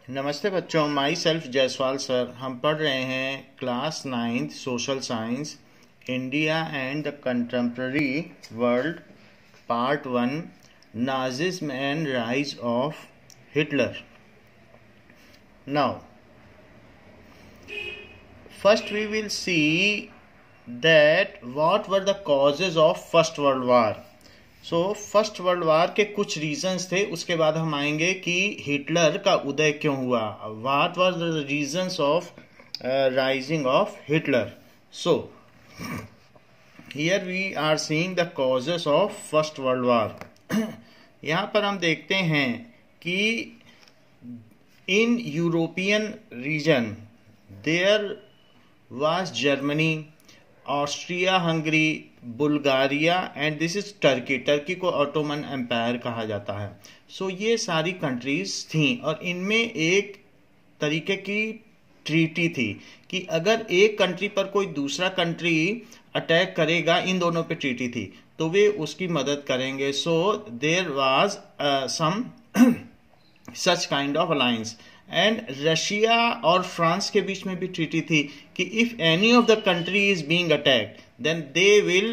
नमस्ते बच्चों, my self Jaiswal sir. हम पढ़ रहे हैं class 9th social science, India and the contemporary world, part 1, Nazism and rise of Hitler. Now first we will see that what were the causes of first world war. So first world war के कुछ reasons थे, उसके बाद हम आएंगे कि Hitler का उदय क्यों हुआ, what were the reasons of rising of Hitler. So here we are seeing the causes of first world war. यहाँ पर हम देखते हैं कि in European region there was Germany, Austria Hungary, Bulgaria and this is Turkey. Turkey को Ottoman Empire कहा जाता है। सो ये सारी कंट्रीज थीं और इनमें एक तरीके की ट्रीटी थी कि अगर एक कंट्री पर कोई दूसरा कंट्री अटैक करेगा, इन दोनों पे ट्रीटी थी, तो वे उसकी मदद करेंगे। So there was some such kind of alliance. And Russia और फ्रांस के बीच में भी ट्रीटी थी कि if any of the country is being attacked then they will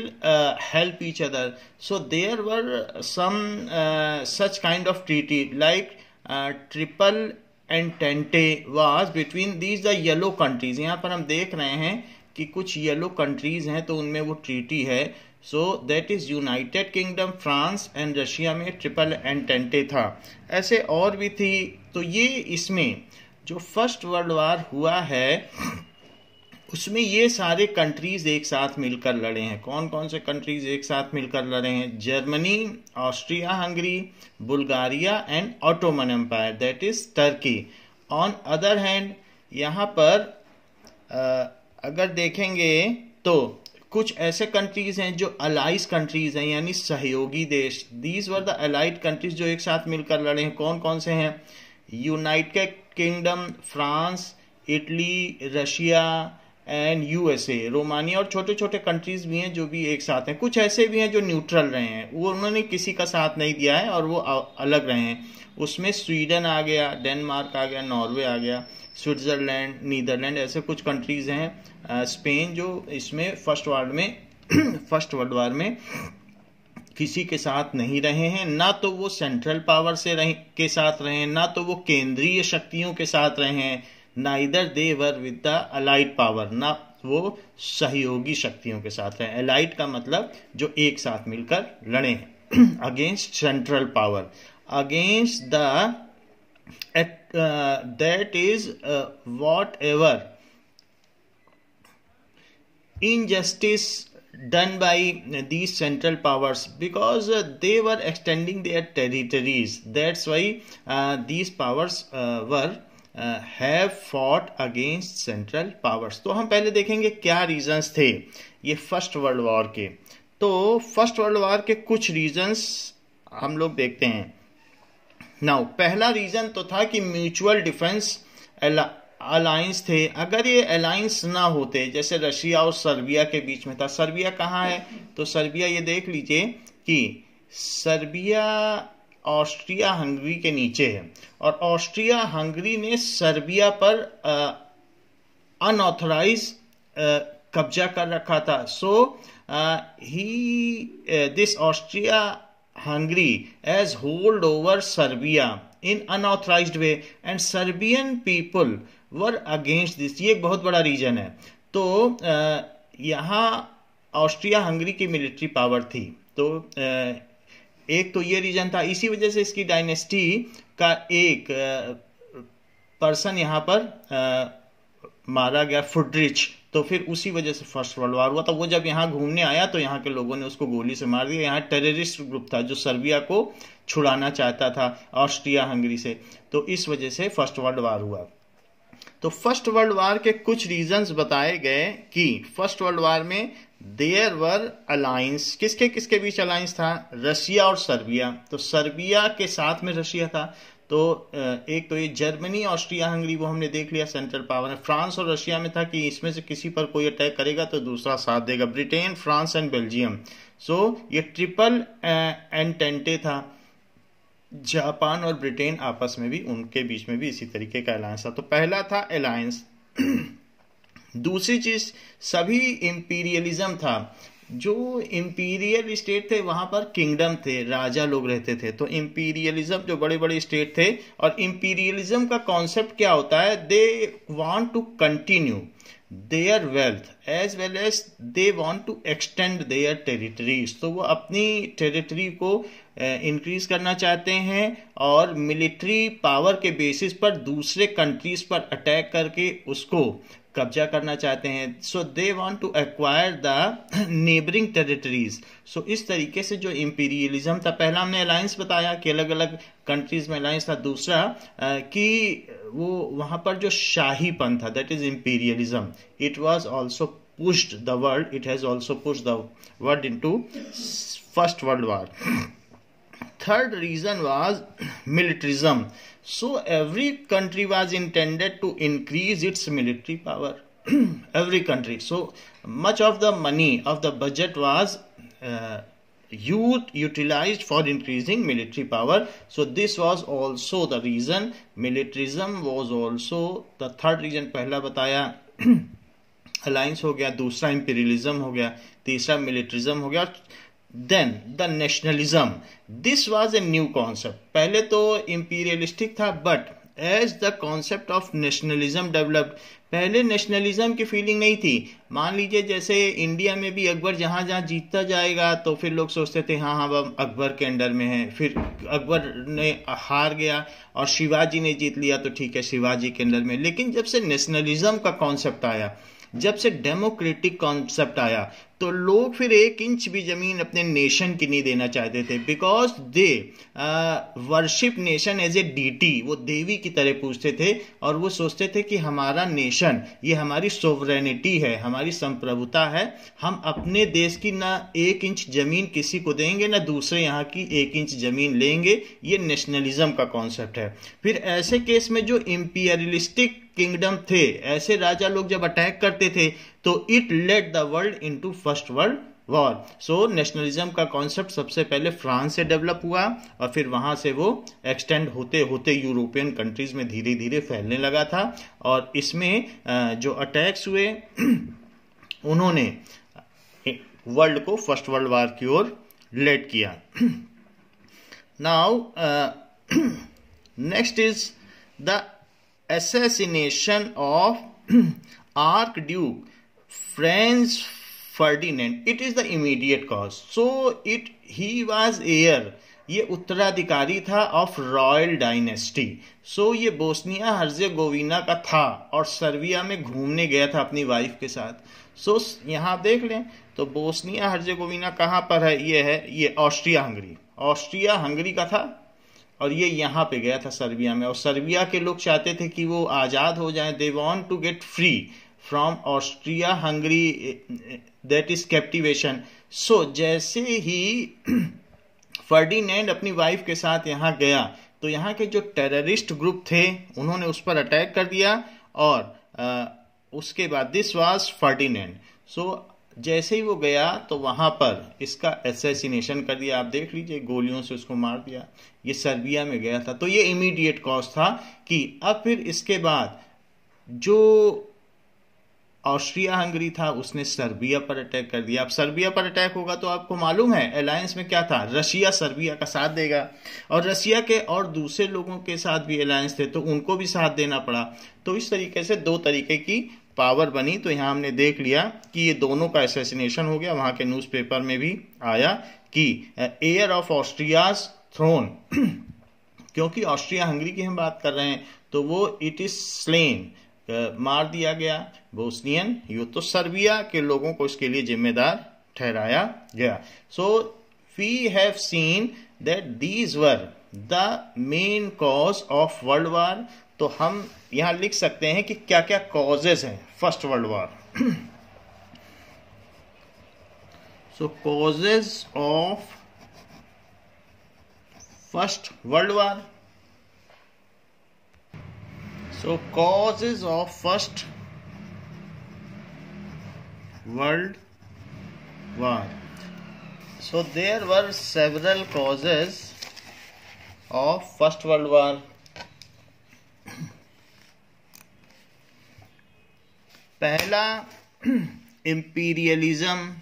help each other. So there were some such kind of treaty like Triple Entente was between these the yellow countries. यहाँ पर हम देख रहे हैं कि कुछ yellow countries हैं तो उनमें वो ट्रीटी है। So that is United kingdom, France and Russia में ट्रिपल एंटेंटे था। ऐसे और भी थी। तो ये इसमें जो फर्स्ट वर्ल्ड वार हुआ है उसमें ये सारे कंट्रीज एक साथ मिलकर लड़े हैं। कौन कौन से कंट्रीज एक साथ मिलकर लड़े हैं? Germany, Austria Hungary, Bulgaria and Ottoman Empire, that is Turkey. On other hand यहाँ पर अगर देखेंगे तो कुछ ऐसे कंट्रीज हैं जो अलाइज कंट्रीज हैं, यानी सहयोगी देश। These were the allied countries जो एक साथ मिलकर लड़े हैं। कौन कौन से हैं? United kingdom, France, Italy, Russia and USA, Romania, और छोटे छोटे कंट्रीज भी हैं जो भी एक साथ हैं। कुछ ऐसे भी हैं जो न्यूट्रल रहे हैं, वो उन्होंने किसी का साथ नहीं दिया है और वो अलग रहे हैं। उसमें स्वीडन आ गया, डेनमार्क आ गया, नॉर्वे आ गया, स्विट्जरलैंड, नीदरलैंड, ऐसे कुछ कंट्रीज हैं। स्पेन जो इसमें फर्स्ट वर्ल्ड वार में किसी के साथ नहीं रहे हैं, ना तो वो सेंट्रल पावर के साथ रहे हैं, ना तो वो केंद्रीय शक्तियों के साथ रहे हैं, neither they were with the allied power, ना वो सहयोगी शक्तियों के साथ रहे। अलाइड का मतलब जो एक साथ मिलकर लड़े हैं against central power, against the that is what ever injustice done by these central powers, because they were extending their territories. That's why these powers were have fought against central powers. तो हम पहले देखेंगे क्या reasons थे ये first world war के। तो first world war के कुछ रीजंस हम लोग देखते हैं। नाउ पहला रीजन तो था कि म्यूचुअल डिफेंस अलायंस थे। अगर ये अलायंस ना होते, जैसे रशिया और सर्बिया के बीच में था। सर्बिया कहाँ है? तो सर्बिया ये देख लीजिए कि सर्बिया ऑस्ट्रिया हंगरी के नीचे है और ऑस्ट्रिया हंगरी ने सर्बिया पर अनऑथराइज कब्जा कर रखा था। So this Austria Hungary as hold over Serbia in unauthorized way and Serbian people were against this. ये एक बहुत बड़ा रीजन है। तो यहाँ ऑस्ट्रिया हंगरी की मिलिट्री पावर थी। तो एक तो ये रीजन था, इसी वजह से इसकी डायनेस्टी का एक पर्सन यहाँ पर मारा गया, फुड्रिच। तो फिर उसी वजह से फर्स्ट वर्ल्ड वार हुआ था। वो जब यहाँ घूमने आया तो यहाँ के लोगों ने उसको गोली से मार दिया। यहाँ टेररिस्ट ग्रुप था जो सर्बिया को छुड़ाना चाहता था ऑस्ट्रिया हंगरी से। तो इस वजह से फर्स्ट वर्ल्ड वार हुआ। तो फर्स्ट वर्ल्ड वार के कुछ रीजंस बताए गए कि फर्स्ट वर्ल्ड वार में देयर वर अलायंस। किसके किसके बीच अलायंस था? रशिया और सर्बिया। तो सर्बिया के साथ में रशिया था। तो एक तो ये जर्मनी, ऑस्ट्रिया हंगरी, वो हमने देख लिया सेंट्रल पावर है। फ्रांस और रशिया में था कि इसमें से किसी पर कोई अटैक करेगा तो दूसरा साथ देगा। Britain, France and Belgium. So ये ट्रिपल एंटेंटे था जापान और ब्रिटेन आपस में भी, उनके बीच में भी इसी तरीके का अलायंस था। तो पहला था अलायंस। दूसरी चीज सभी इंपीरियलिज्म था। जो इंपीरियल स्टेट थे वहां पर किंगडम थे, राजा लोग रहते थे। तो इंपीरियलिज्म जो बड़े बड़े स्टेट थे, और इंपीरियलिज्म का कॉन्सेप्ट क्या होता है, they want to continue their wealth as well as they want to extend their territories. तो वो अपनी टेरिटरी को इंक्रीज करना चाहते हैं और मिलिट्री पावर के बेसिस पर दूसरे कंट्रीज पर अटैक करके उसको कब्जा करना चाहते हैं। So they want to acquire the neighbouring territories. So इस तरीके से जो इंपीरियलिज्म था, पहला हमने अलायंस बताया कि अलग अलग कंट्रीज में अलायंस था। दूसरा कि वो वहां पर जो शाहीपन था, that is imperialism, it was also pushed the world, it has also pushed the world into first world war. Third reason was militarism. So every country was intended to increase its military power. Every country. So much of the money of the budget was utilized for increasing military power. So this was also the reason. Militarism was also the third reason. पहला बताया alliance हो गया, दूसरा imperialism हो गया, तीसरा militarism हो गया। Then the nationalism, this was a new concept. पहले तो इंपीरियलिस्टिक था, but as the concept of nationalism developed, पहले नेशनलिज्म की फीलिंग नहीं थी। मान लीजिए जैसे इंडिया में भी अकबर जहां जहां जीतता जाएगा तो फिर लोग सोचते थे हाँ हाँ हम अकबर के अंडर में हैं। फिर अकबर ने हार गया और शिवाजी ने जीत लिया तो ठीक है शिवाजी के अंडर में। लेकिन जब से नेशनलिज्म का कॉन्सेप्ट आया, जब से डेमोक्रेटिक कॉन्सेप्ट आया, तो लोग फिर 1 इंच भी जमीन अपने नेशन की नहीं देना चाहते थे, because they worship nation as a deity, वो देवी की तरह पूछते थे और वो सोचते थे कि हमारा नेशन, ये हमारी सोवरेनिटी है, हमारी संप्रभुता है, हम अपने देश की ना 1 इंच जमीन किसी को देंगे ना दूसरे यहाँ की 1 इंच जमीन लेंगे। ये नेशनलिज्म का कॉन्सेप्ट है। फिर ऐसे केस में जो इंपीरियलिस्टिक किंगडम थे, ऐसे राजा लोग जब अटैक करते थे तो it led the world into first world war. So nationalism का कॉन्सेप्ट सबसे पहले फ्रांस से डेवलप हुआ और फिर वहां से वो एक्सटेंड होते होते यूरोपियन कंट्रीज में धीरे धीरे फैलने लगा था। और इसमें जो अटैक्स हुए उन्होंने वर्ल्ड को फर्स्ट वर्ल्ड वॉर की ओर लेड किया। Now next is the assassination of Archduke Franz Ferdinand. It is the immediate cause. So he was heir, ये उत्तराधिकारी था ऑफ रॉयल डायनेस्टी। सो ये बोस्निया हर्जेगोविना का था और सर्बिया में घूमने गया था अपनी वाइफ के साथ। सो यहाँ देख लें तो बोस्निया हर्जेगोविना कहाँ पर है, ये ऑस्ट्रिया हंगरी, ऑस्ट्रिया हंगरी का था और ये यहाँ पे गया था सर्बिया में। और सर्बिया के लोग चाहते थे कि वो आज़ाद हो जाएं, they want to get free from Austria Hungary, that is captivation. So जैसे ही फर्डिनेंड अपनी वाइफ के साथ यहाँ गया तो यहाँ के जो टेररिस्ट ग्रुप थे उन्होंने उस पर अटैक कर दिया और उसके बाद दिस वाज फर्डिनेंड। सो जैसे ही वो गया तो वहां पर इसका असैसिनेशन कर दिया। आप देख लीजिए, गोलियों से उसको मार दिया। ये सर्बिया में गया था। तो ये इमीडिएट कॉज था कि अब फिर इसके बाद जो ऑस्ट्रिया हंगरी था उसने सर्बिया पर अटैक कर दिया। अब सर्बिया पर अटैक होगा तो आपको मालूम है अलायंस में क्या था, रशिया सर्बिया का साथ देगा और रशिया के और दूसरे लोगों के साथ भी अलायंस थे तो उनको भी साथ देना पड़ा। तो इस तरीके से 2 तरीके की पावर बनी। तो यहाँ हमने देख लिया कि ये दोनों का असैसिनेशन हो गया। वहां के न्यूज़पेपर में भी आया कि एयर ऑफ ऑस्ट्रियाज थ्रोन, क्योंकि ऑस्ट्रिया हंगरी की हम बात कर रहे हैं तो वो इट इज स्लेन, मार दिया गया बोस्नियन यूथ। तो सर्बिया के लोगों को इसके लिए जिम्मेदार ठहराया गया। So we have seen that these were the main cause of world war. तो हम यहां लिख सकते हैं कि क्या क्या कॉजेज हैं first world war. So causes of first world war. So causes of first world war. So there were several causes of first world war. पहला इंपीरियलिज्म,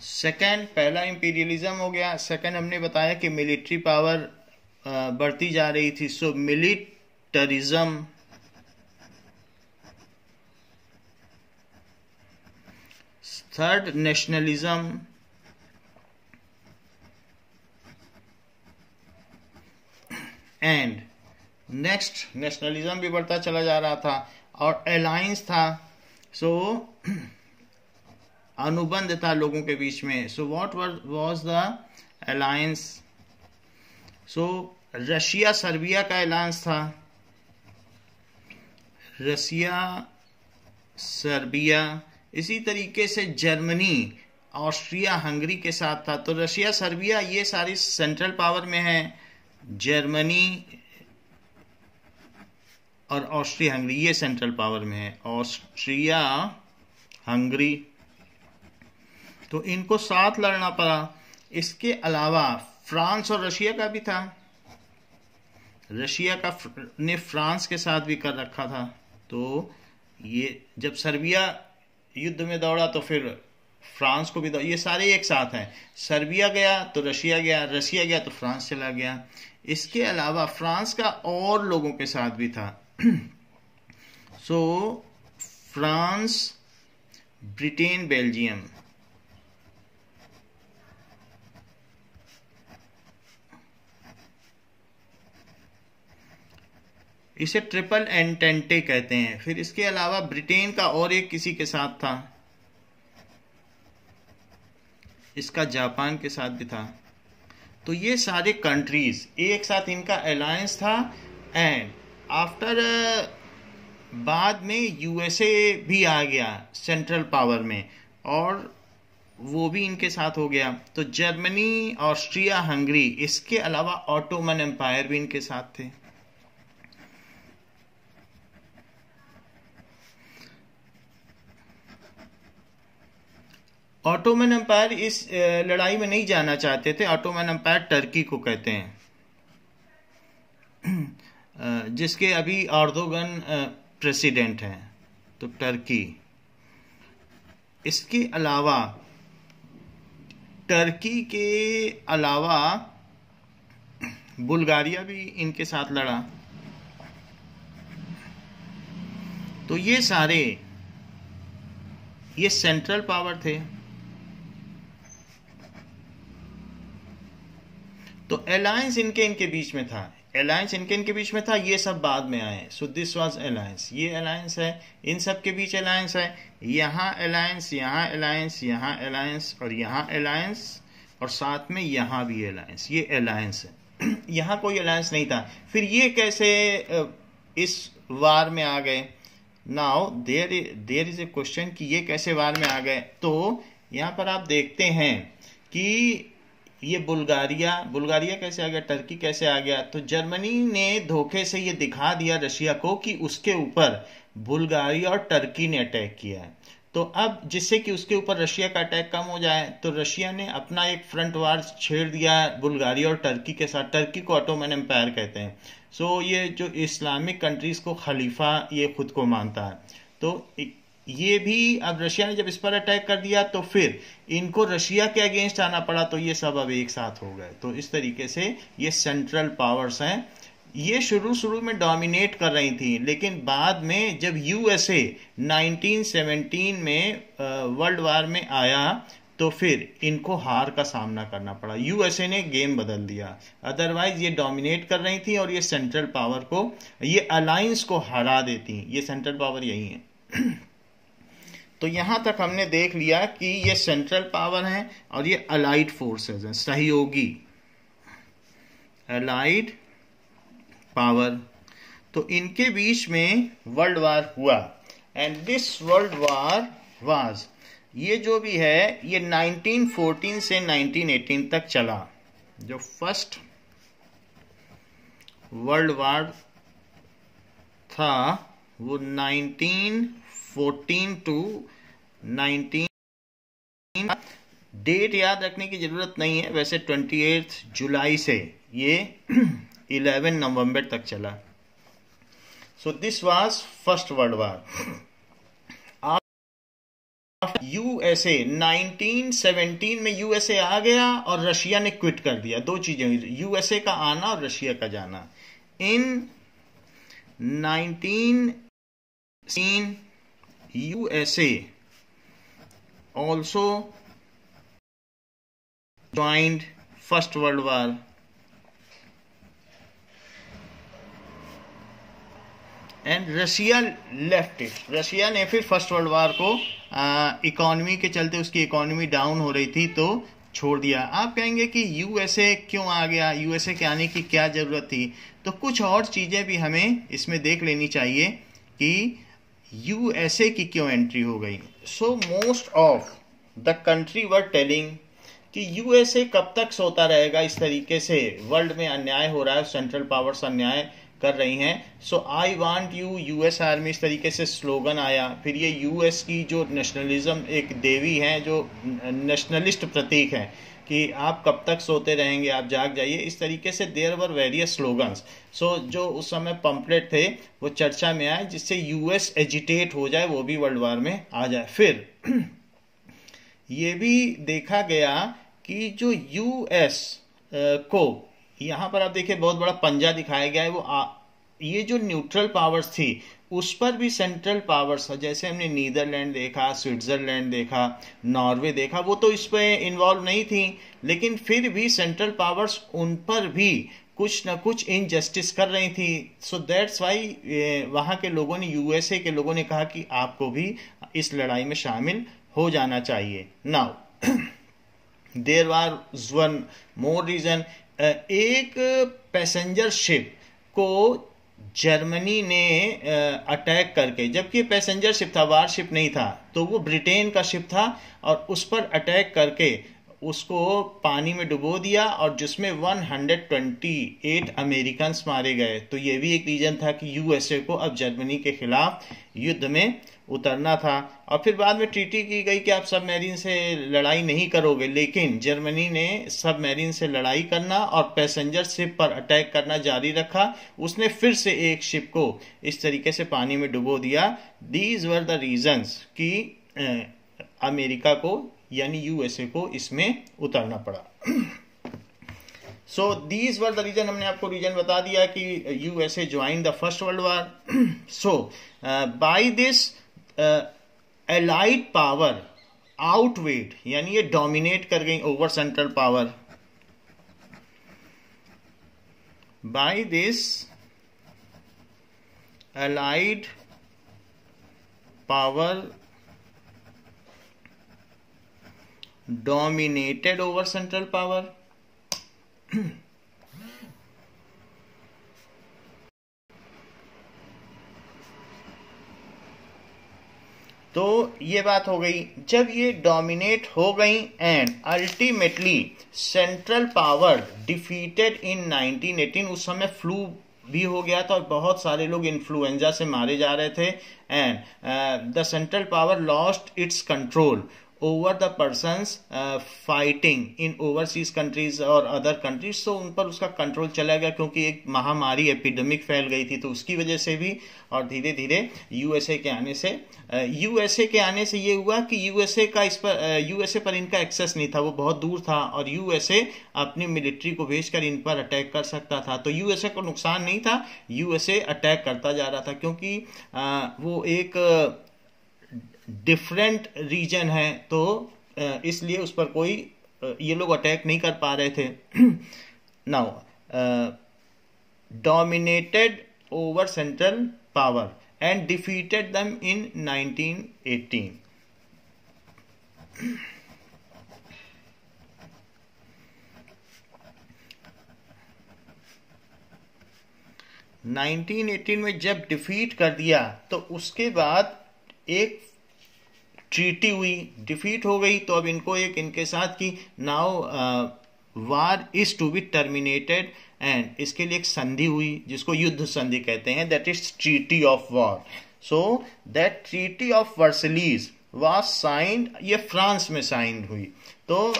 सेकंड, पहला इंपीरियलिज्म हो गया। सेकंड हमने बताया कि मिलिट्री पावर बढ़ती जा रही थी, so militarism. Third nationalism, and next nationalism भी बढ़ता चला जा रहा था और अलायंस था, सो अनुबंध था लोगों के बीच में। So what was the alliance? So Russia Serbia का अलायंस था, रशिया सर्बिया। इसी तरीके से जर्मनी ऑस्ट्रिया हंगरी के साथ था। तो रशिया सर्बिया ये सारी सेंट्रल पावर में है, जर्मनी और ऑस्ट्रिया हंगरी ये सेंट्रल पावर में है, ऑस्ट्रिया हंगरी। तो इनको साथ लड़ना पड़ा। इसके अलावा फ्रांस और रशिया का भी था, रशिया का ने फ्रांस के साथ भी कर रखा था। तो ये जब सर्बिया युद्ध में दौड़ा तो फिर फ्रांस को भी दौड़ा, ये सारे एक साथ हैं। सर्बिया गया तो रशिया गया, रशिया गया तो फ्रांस चला गया। इसके अलावा फ्रांस का और लोगों के साथ भी था। सो फ्रांस, ब्रिटेन, बेल्जियम। इसे ट्रिपल एंटेंटे कहते हैं। फिर इसके अलावा ब्रिटेन का और एक किसी के साथ था, इसका जापान के साथ भी था। तो ये सारे कंट्रीज एक साथ इनका अलायंस था। एंड आफ्टर बाद में यूएसए भी आ गया सेंट्रल पावर में और वो भी इनके साथ हो गया। तो जर्मनी, ऑस्ट्रिया हंगरी, इसके अलावा ऑटोमन एम्पायर भी इनके साथ थे। ऑटोमन एम्पायर इस लड़ाई में नहीं जाना चाहते थे। ऑटोमन एम्पायर टर्की को कहते हैं, जिसके अभी अर्दोगन प्रेसिडेंट हैं। तो टर्की। इसके अलावा टर्की के अलावा बुल्गारिया भी इनके साथ लड़ा। तो ये सारे ये सेंट्रल पावर थे। तो अलायंस इनके बीच में था, अलायंस इनके बीच में था। ये सब बाद में आए। सो दिस वाज अलायंस। ये अलायंस है, इन सब के बीच अलायंस है। यहाँ अलायंस, यहाँ अलायंस, यहाँ अलायंस और यहाँ अलायंस और साथ में यहाँ भी अलायंस। ये अलायंस है। यहाँ कोई अलायंस नहीं था। फिर ये कैसे इस वार में आ गए? Now there is a question कि ये कैसे वार में आ गए। तो यहाँ पर आप देखते हैं कि ये बुल्गारिया कैसे आ गया, टर्की कैसे आ गया। तो जर्मनी ने धोखे से ये दिखा दिया रशिया को कि उसके ऊपर बुल्गारिया और टर्की ने अटैक किया है। तो अब जिससे कि उसके ऊपर रशिया का अटैक कम हो जाए, तो रशिया ने अपना एक फ्रंट वार छेड़ दिया बुल्गारिया और टर्की के साथ। टर्की को ऑटोमन एम्पायर कहते हैं। सो ये जो इस्लामिक कंट्रीज को खलीफा ये खुद को मानता है। तो ये भी अब रशिया ने जब इस पर अटैक कर दिया तो फिर इनको रशिया के अगेंस्ट आना पड़ा। तो ये सब अब एक साथ हो गए। तो इस तरीके से ये सेंट्रल पावर्स हैं। ये शुरू में डोमिनेट कर रही थी, लेकिन बाद में जब यूएसए 1917 में वर्ल्ड वार में आया तो फिर इनको हार का सामना करना पड़ा। यूएसए ने गेम बदल दिया। अदरवाइज ये डोमिनेट कर रही थी और ये सेंट्रल पावर को, ये अलायंस को हरा देती। ये सेंट्रल पावर यही है। तो यहां तक हमने देख लिया कि ये सेंट्रल पावर हैं और ये अलाइड फोर्सेस हैं, सहयोगी अलाइड पावर। तो इनके बीच में वर्ल्ड वार हुआ। And this world war was, ये जो भी है ये 1914 से 1918 तक चला। जो फर्स्ट वर्ल्ड वार था वो 1914 टू 19 डेट याद रखने की जरूरत नहीं है, वैसे 28 जुलाई से ये 11 नवंबर तक चला। सो this was first world war. USA 1917 में यूएसए आ गया और रशिया ने क्विट कर दिया। दो चीजें हुई, यूएसए का आना और रशिया का जाना। इन 1916 USA also joined first world war and Russia left it. Russia ने फिर फर्स्ट वर्ल्ड वार को इकोनॉमी के चलते, उसकी इकोनॉमी डाउन हो रही थी तो छोड़ दिया। आप कहेंगे कि यूएसए क्यों आ गया, यूएसए के आने की क्या जरूरत थी? तो कुछ और चीजें भी हमें इसमें देख लेनी चाहिए कि यूएसए की क्यों एंट्री हो गई। So most of the country were telling कि यूएसए कब तक सोता रहेगा, इस तरीके से वर्ल्ड में अन्याय हो रहा है, सेंट्रल पावर्स अन्याय कर रही हैं। So I want you US army, इस तरीके से स्लोगन आया। फिर ये यूएस की जो नेशनलिज्म एक देवी है, जो नेशनलिस्ट प्रतीक है कि आप कब तक सोते रहेंगे, आप जाग जाइए, इस तरीके से देयर वर वेरियस स्लोगन्स। सो जो उस समय पंपलेट थे वो चर्चा में आए, जिससे यूएस एजिटेट हो जाए, वो भी वर्ल्ड वार में आ जाए। फिर ये भी देखा गया कि जो यूएस को, यहाँ पर आप देखिए बहुत बड़ा पंजा दिखाया गया है, ये जो न्यूट्रल पावर्स थी उस पर भी सेंट्रल पावर्स, जैसे हमने नीदरलैंड देखा, स्विट्जरलैंड देखा, नॉर्वे देखा, वो तो इस पे इन्वॉल्व नहीं थी, लेकिन फिर भी सेंट्रल पावर्स उन पर भी कुछ न कुछ इनजस्टिस कर रही थी। सो दैट्स वाई वहाँ के लोगों ने, यूएसए के लोगों ने कहा कि आपको भी इस लड़ाई में शामिल हो जाना चाहिए। Now there was one more reason. एक पैसेंजर शिप को जर्मनी ने अटैक करके, जबकि ये पैसेंजर शिप था, वार शिप नहीं था, तो वो ब्रिटेन का शिप था, और उस पर अटैक करके उसको पानी में डुबो दिया, और जिसमें 128 अमेरिकन्स मारे गए। तो ये भी एक रीजन था कि यूएसए को अब जर्मनी के खिलाफ युद्ध में उतरना था। और फिर बाद में ट्रीटी की गई कि आप सबमरीन से लड़ाई नहीं करोगे, लेकिन जर्मनी ने सबमरीन से लड़ाई करना और पैसेंजर शिप पर अटैक करना जारी रखा। उसने फिर से एक शिप को इस तरीके से पानी में डुबो दिया। दीज वर द रीजंस कि अमेरिका को यानी यूएसए को इसमें उतरना पड़ा। So these were the reason, हमने आपको रीजन बता दिया कि USA join the first world war. So by this allied power outweigh, यानी ये डोमिनेट कर गई over central power. By this allied power dominated over central power। तो ये बात हो गई। जब ये डोमिनेट हो गई and ultimately central power defeated इन 1918, उस समय फ्लू भी हो गया था और बहुत सारे लोग इन्फ्लुएंजा से मारे जा रहे थे, and the central power lost its control over the persons fighting in overseas countries और other countries। so उन पर उसका कंट्रोल चला गया, क्योंकि एक महामारी एपिडेमिक फैल गई थी, तो उसकी वजह से भी। और धीरे धीरे यूएसए के आने से ये हुआ कि यूएसए पर इनका एक्सेस नहीं था, वो बहुत दूर था, और यूएसए अपनी मिलिट्री को भेजकर इन पर अटैक कर सकता था। तो यूएसए को नुकसान नहीं था, यूएसए अटैक करता जा रहा था, क्योंकि वो एक डिफरेंट रीजन है, तो इसलिए उस पर कोई ये लोग अटैक नहीं कर पा रहे थे। Now dominated over central power and defeated them in 1918। 1918 में जब डिफीट कर दिया, तो उसके बाद एक ट्रीटी हुई, डिफीट हो गई, तो अब इनको एक इनके साथ की now war is to be terminated, and इसके लिए एक संधि हुई जिसको युद्ध संधि कहते हैं, that is treaty of war. So that treaty of Versailles was signed, ये फ्रांस में साइन हुई। तो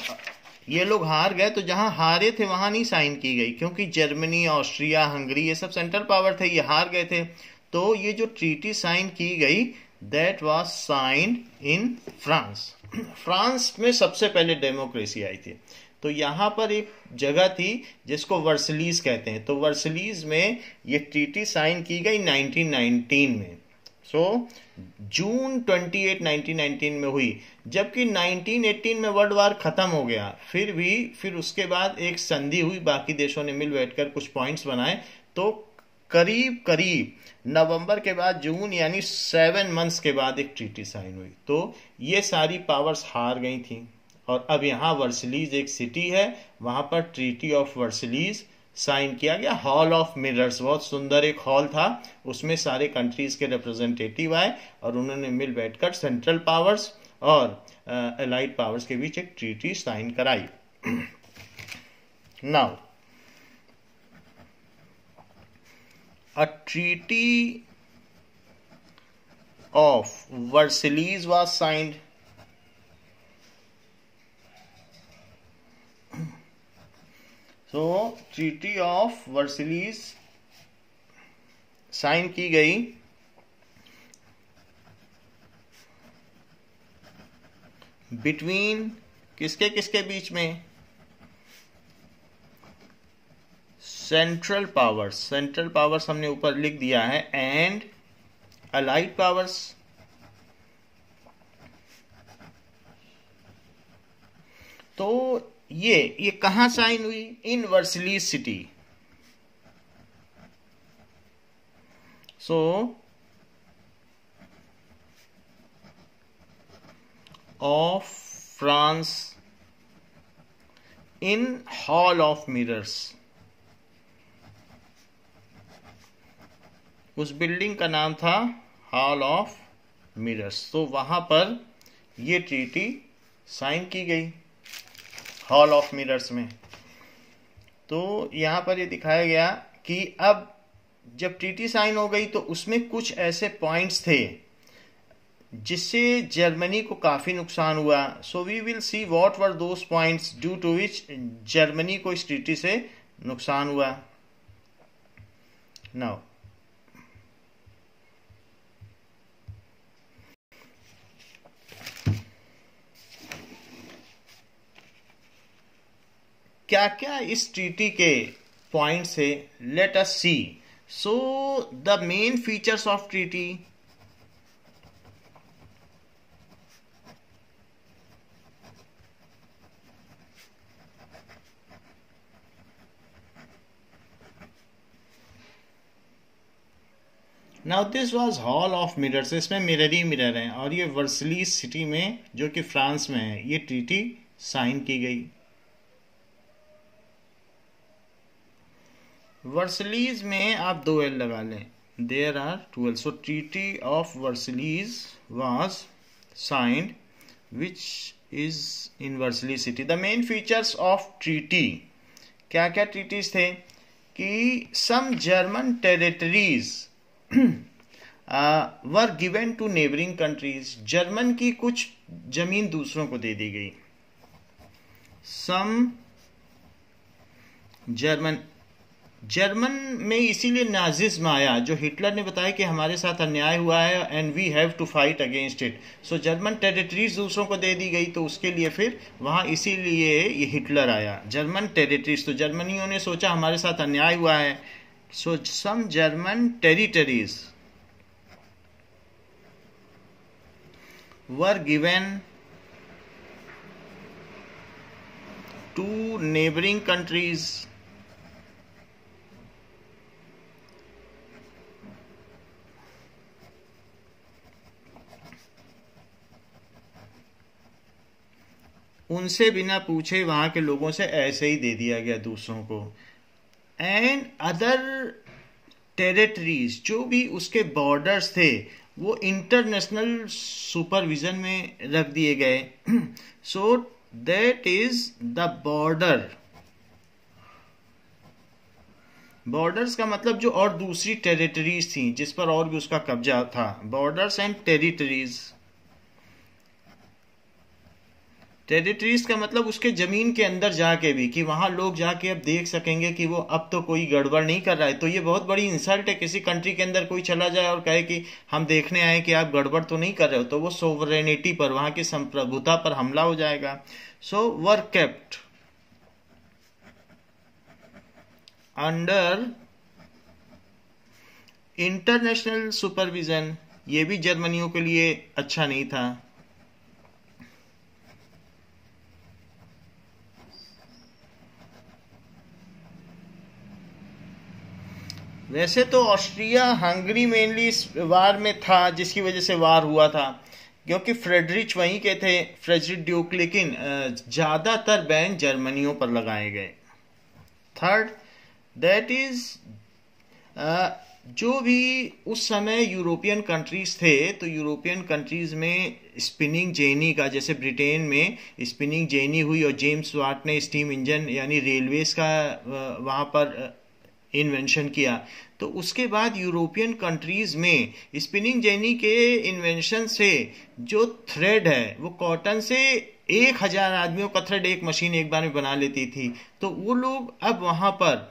ये लोग हार गए, तो जहां हारे थे वहां नहीं साइन की गई, क्योंकि जर्मनी, ऑस्ट्रिया, हंगरी ये सब सेंट्रल पावर थे, ये हार गए थे। तो ये जो ट्रीटी साइन की गई, that was signed in France. France में सबसे पहले डेमोक्रेसी आई थी। तो यहाँ पर एक जगह थी जिसको वर्सलीज कहते हैं, तो वर्सलीज में ये ट्रीटी साइन की गई 1919 में। सो जून 28, 1919 में हुई। जबकि 1918 में वर्ल्ड वार खत्म हो गया, फिर उसके बाद एक संधि हुई, बाकी देशों ने मिल बैठकर कुछ पॉइंट्स बनाए, तो करीब करीब नवंबर के बाद जून, यानी 7 मंथ्स के बाद एक ट्रीटी साइन हुई। तो ये सारी पावर्स हार गई थी। और अब यहाँ वर्सलीज एक सिटी है, वहां पर ट्रीटी ऑफ वर्सलीज साइन किया गया। हॉल ऑफ मिरर्स, बहुत सुंदर एक हॉल था, उसमें सारे कंट्रीज के रिप्रेजेंटेटिव आए और उन्होंने मिल बैठकर सेंट्रल पावर्स और एलाइड पावर्स के बीच एक ट्रीटी साइन कराई। Now a treaty of Versailles was signed. So treaty of Versailles sign की गई बिटवीन किसके किसके बीच में? सेंट्रल पावर्स हमने ऊपर लिख दिया है, एंड अलाइड पावर्स। तो ये कहां साइन हुई? In Versailles city. So of France in hall of mirrors. उस बिल्डिंग का नाम था हॉल ऑफ मिरर्स। तो वहां पर ये ट्रीटी साइन की गई हॉल ऑफ मिरर्स में। तो यहां पर ये दिखाया गया कि अब जब ट्रीटी साइन हो गई तो उसमें कुछ ऐसे पॉइंट्स थे जिससे जर्मनी को काफी नुकसान हुआ। So we will see what were those points due to which Germany को इस ट्रीटी से नुकसान हुआ। नाउ क्या क्या इस ट्रीटी के पॉइंट्स है, let us see. So the main features of treaty, now this was hall of mirrors, इसमें मिरर ही मिरर हैं, और ये वर्सलीज सिटी में जो कि फ्रांस में है ये ट्रीटी साइन की गई। वर्सलीज में आप 2 L लगा लें, there are 2 L। So treaty of Versailles was signed which is in Versailles city. The main features of treaty, क्या क्या ट्रीटीज थे कि some German territories were given to neighbouring countries. German की कुछ जमीन दूसरों को दे दी गई। सम जर्मन में इसीलिए नाजिज्म आया, जो हिटलर ने बताया कि हमारे साथ अन्याय हुआ है and we have to fight against it. So German territories दूसरों को दे दी गई, तो उसके लिए फिर वहां इसीलिए ये हिटलर आया। जर्मन टेरिटरीज, तो जर्मनियों ने सोचा हमारे साथ अन्याय हुआ है। So some German territories were given to neighbouring countries. उनसे बिना पूछे वहां के लोगों से ऐसे ही दे दिया गया दूसरों को। एंड अदर टेरिटरीज, जो भी उसके बॉर्डर्स थे, वो इंटरनेशनल सुपरविजन में रख दिए गए। So that is the border. Borders का मतलब जो और दूसरी टेरिटरीज थी जिस पर और भी उसका कब्जा था, बॉर्डर्स एंड टेरिटरीज। टेरिटरीज का मतलब उसके जमीन के अंदर जाके भी, कि वहां लोग जाके अब देख सकेंगे कि वो अब तो कोई गड़बड़ नहीं कर रहा है। तो ये बहुत बड़ी इंसल्ट है, किसी कंट्री के अंदर कोई चला जाए और कहे कि हम देखने आए कि आप गड़बड़ तो नहीं कर रहे हो, तो वो सोवरेनिटी पर, वहां की संप्रभुता पर हमला हो जाएगा। So were kept under international supervision. ये भी जर्मनियों के लिए अच्छा नहीं था। वैसे तो ऑस्ट्रिया हंगरी मेनली इस वार में था, जिसकी वजह से वार हुआ था, क्योंकि फ्रेडरिच वहीं के थे, फ्रेडरिच ड्यूक, लेकिन ज्यादातर बैन जर्मनियों पर लगाए गए। थर्ड, दैट इज जो भी उस समय यूरोपियन कंट्रीज थे, तो यूरोपियन कंट्रीज में स्पिनिंग जेनी का, जैसे ब्रिटेन में स्पिनिंग जेनी हुई और जेम्स वाट ने स्टीम इंजन यानी रेलवेज का वहां पर इन्वेंशन किया। तो उसके बाद यूरोपियन कंट्रीज में स्पिनिंग जेनी के इन्वेंशन से जो थ्रेड है वो कॉटन से 1000 आदमियों का थ्रेड एक मशीन एक बार में बना लेती थी। तो वो लोग अब वहां पर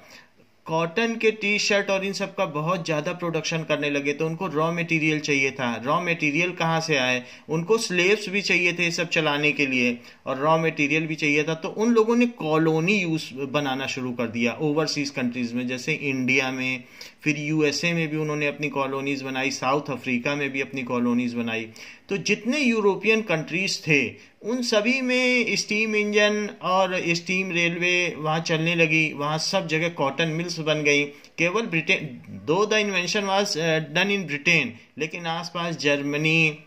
कॉटन के टी शर्ट और इन सब का बहुत ज़्यादा प्रोडक्शन करने लगे। तो उनको रॉ मटेरियल चाहिए था। रॉ मटेरियल कहाँ से आए? उनको स्लेव्स भी चाहिए थे सब चलाने के लिए, और रॉ मटेरियल भी चाहिए था। तो उन लोगों ने कॉलोनी यूज बनाना शुरू कर दिया ओवरसीज कंट्रीज में, जैसे इंडिया में, फिर यूएसए में भी उन्होंने अपनी कॉलोनीज बनाई, साउथ अफ्रीका में भी अपनी कॉलोनीज बनाई। तो जितने यूरोपियन कंट्रीज थे उन सभी में स्टीम इंजन और स्टीम रेलवे वहाँ चलने लगी, वहाँ सब जगह कॉटन मिल्स बन गई। केवल ब्रिटेन, दो the invention was done in Britain, लेकिन आसपास जर्मनी,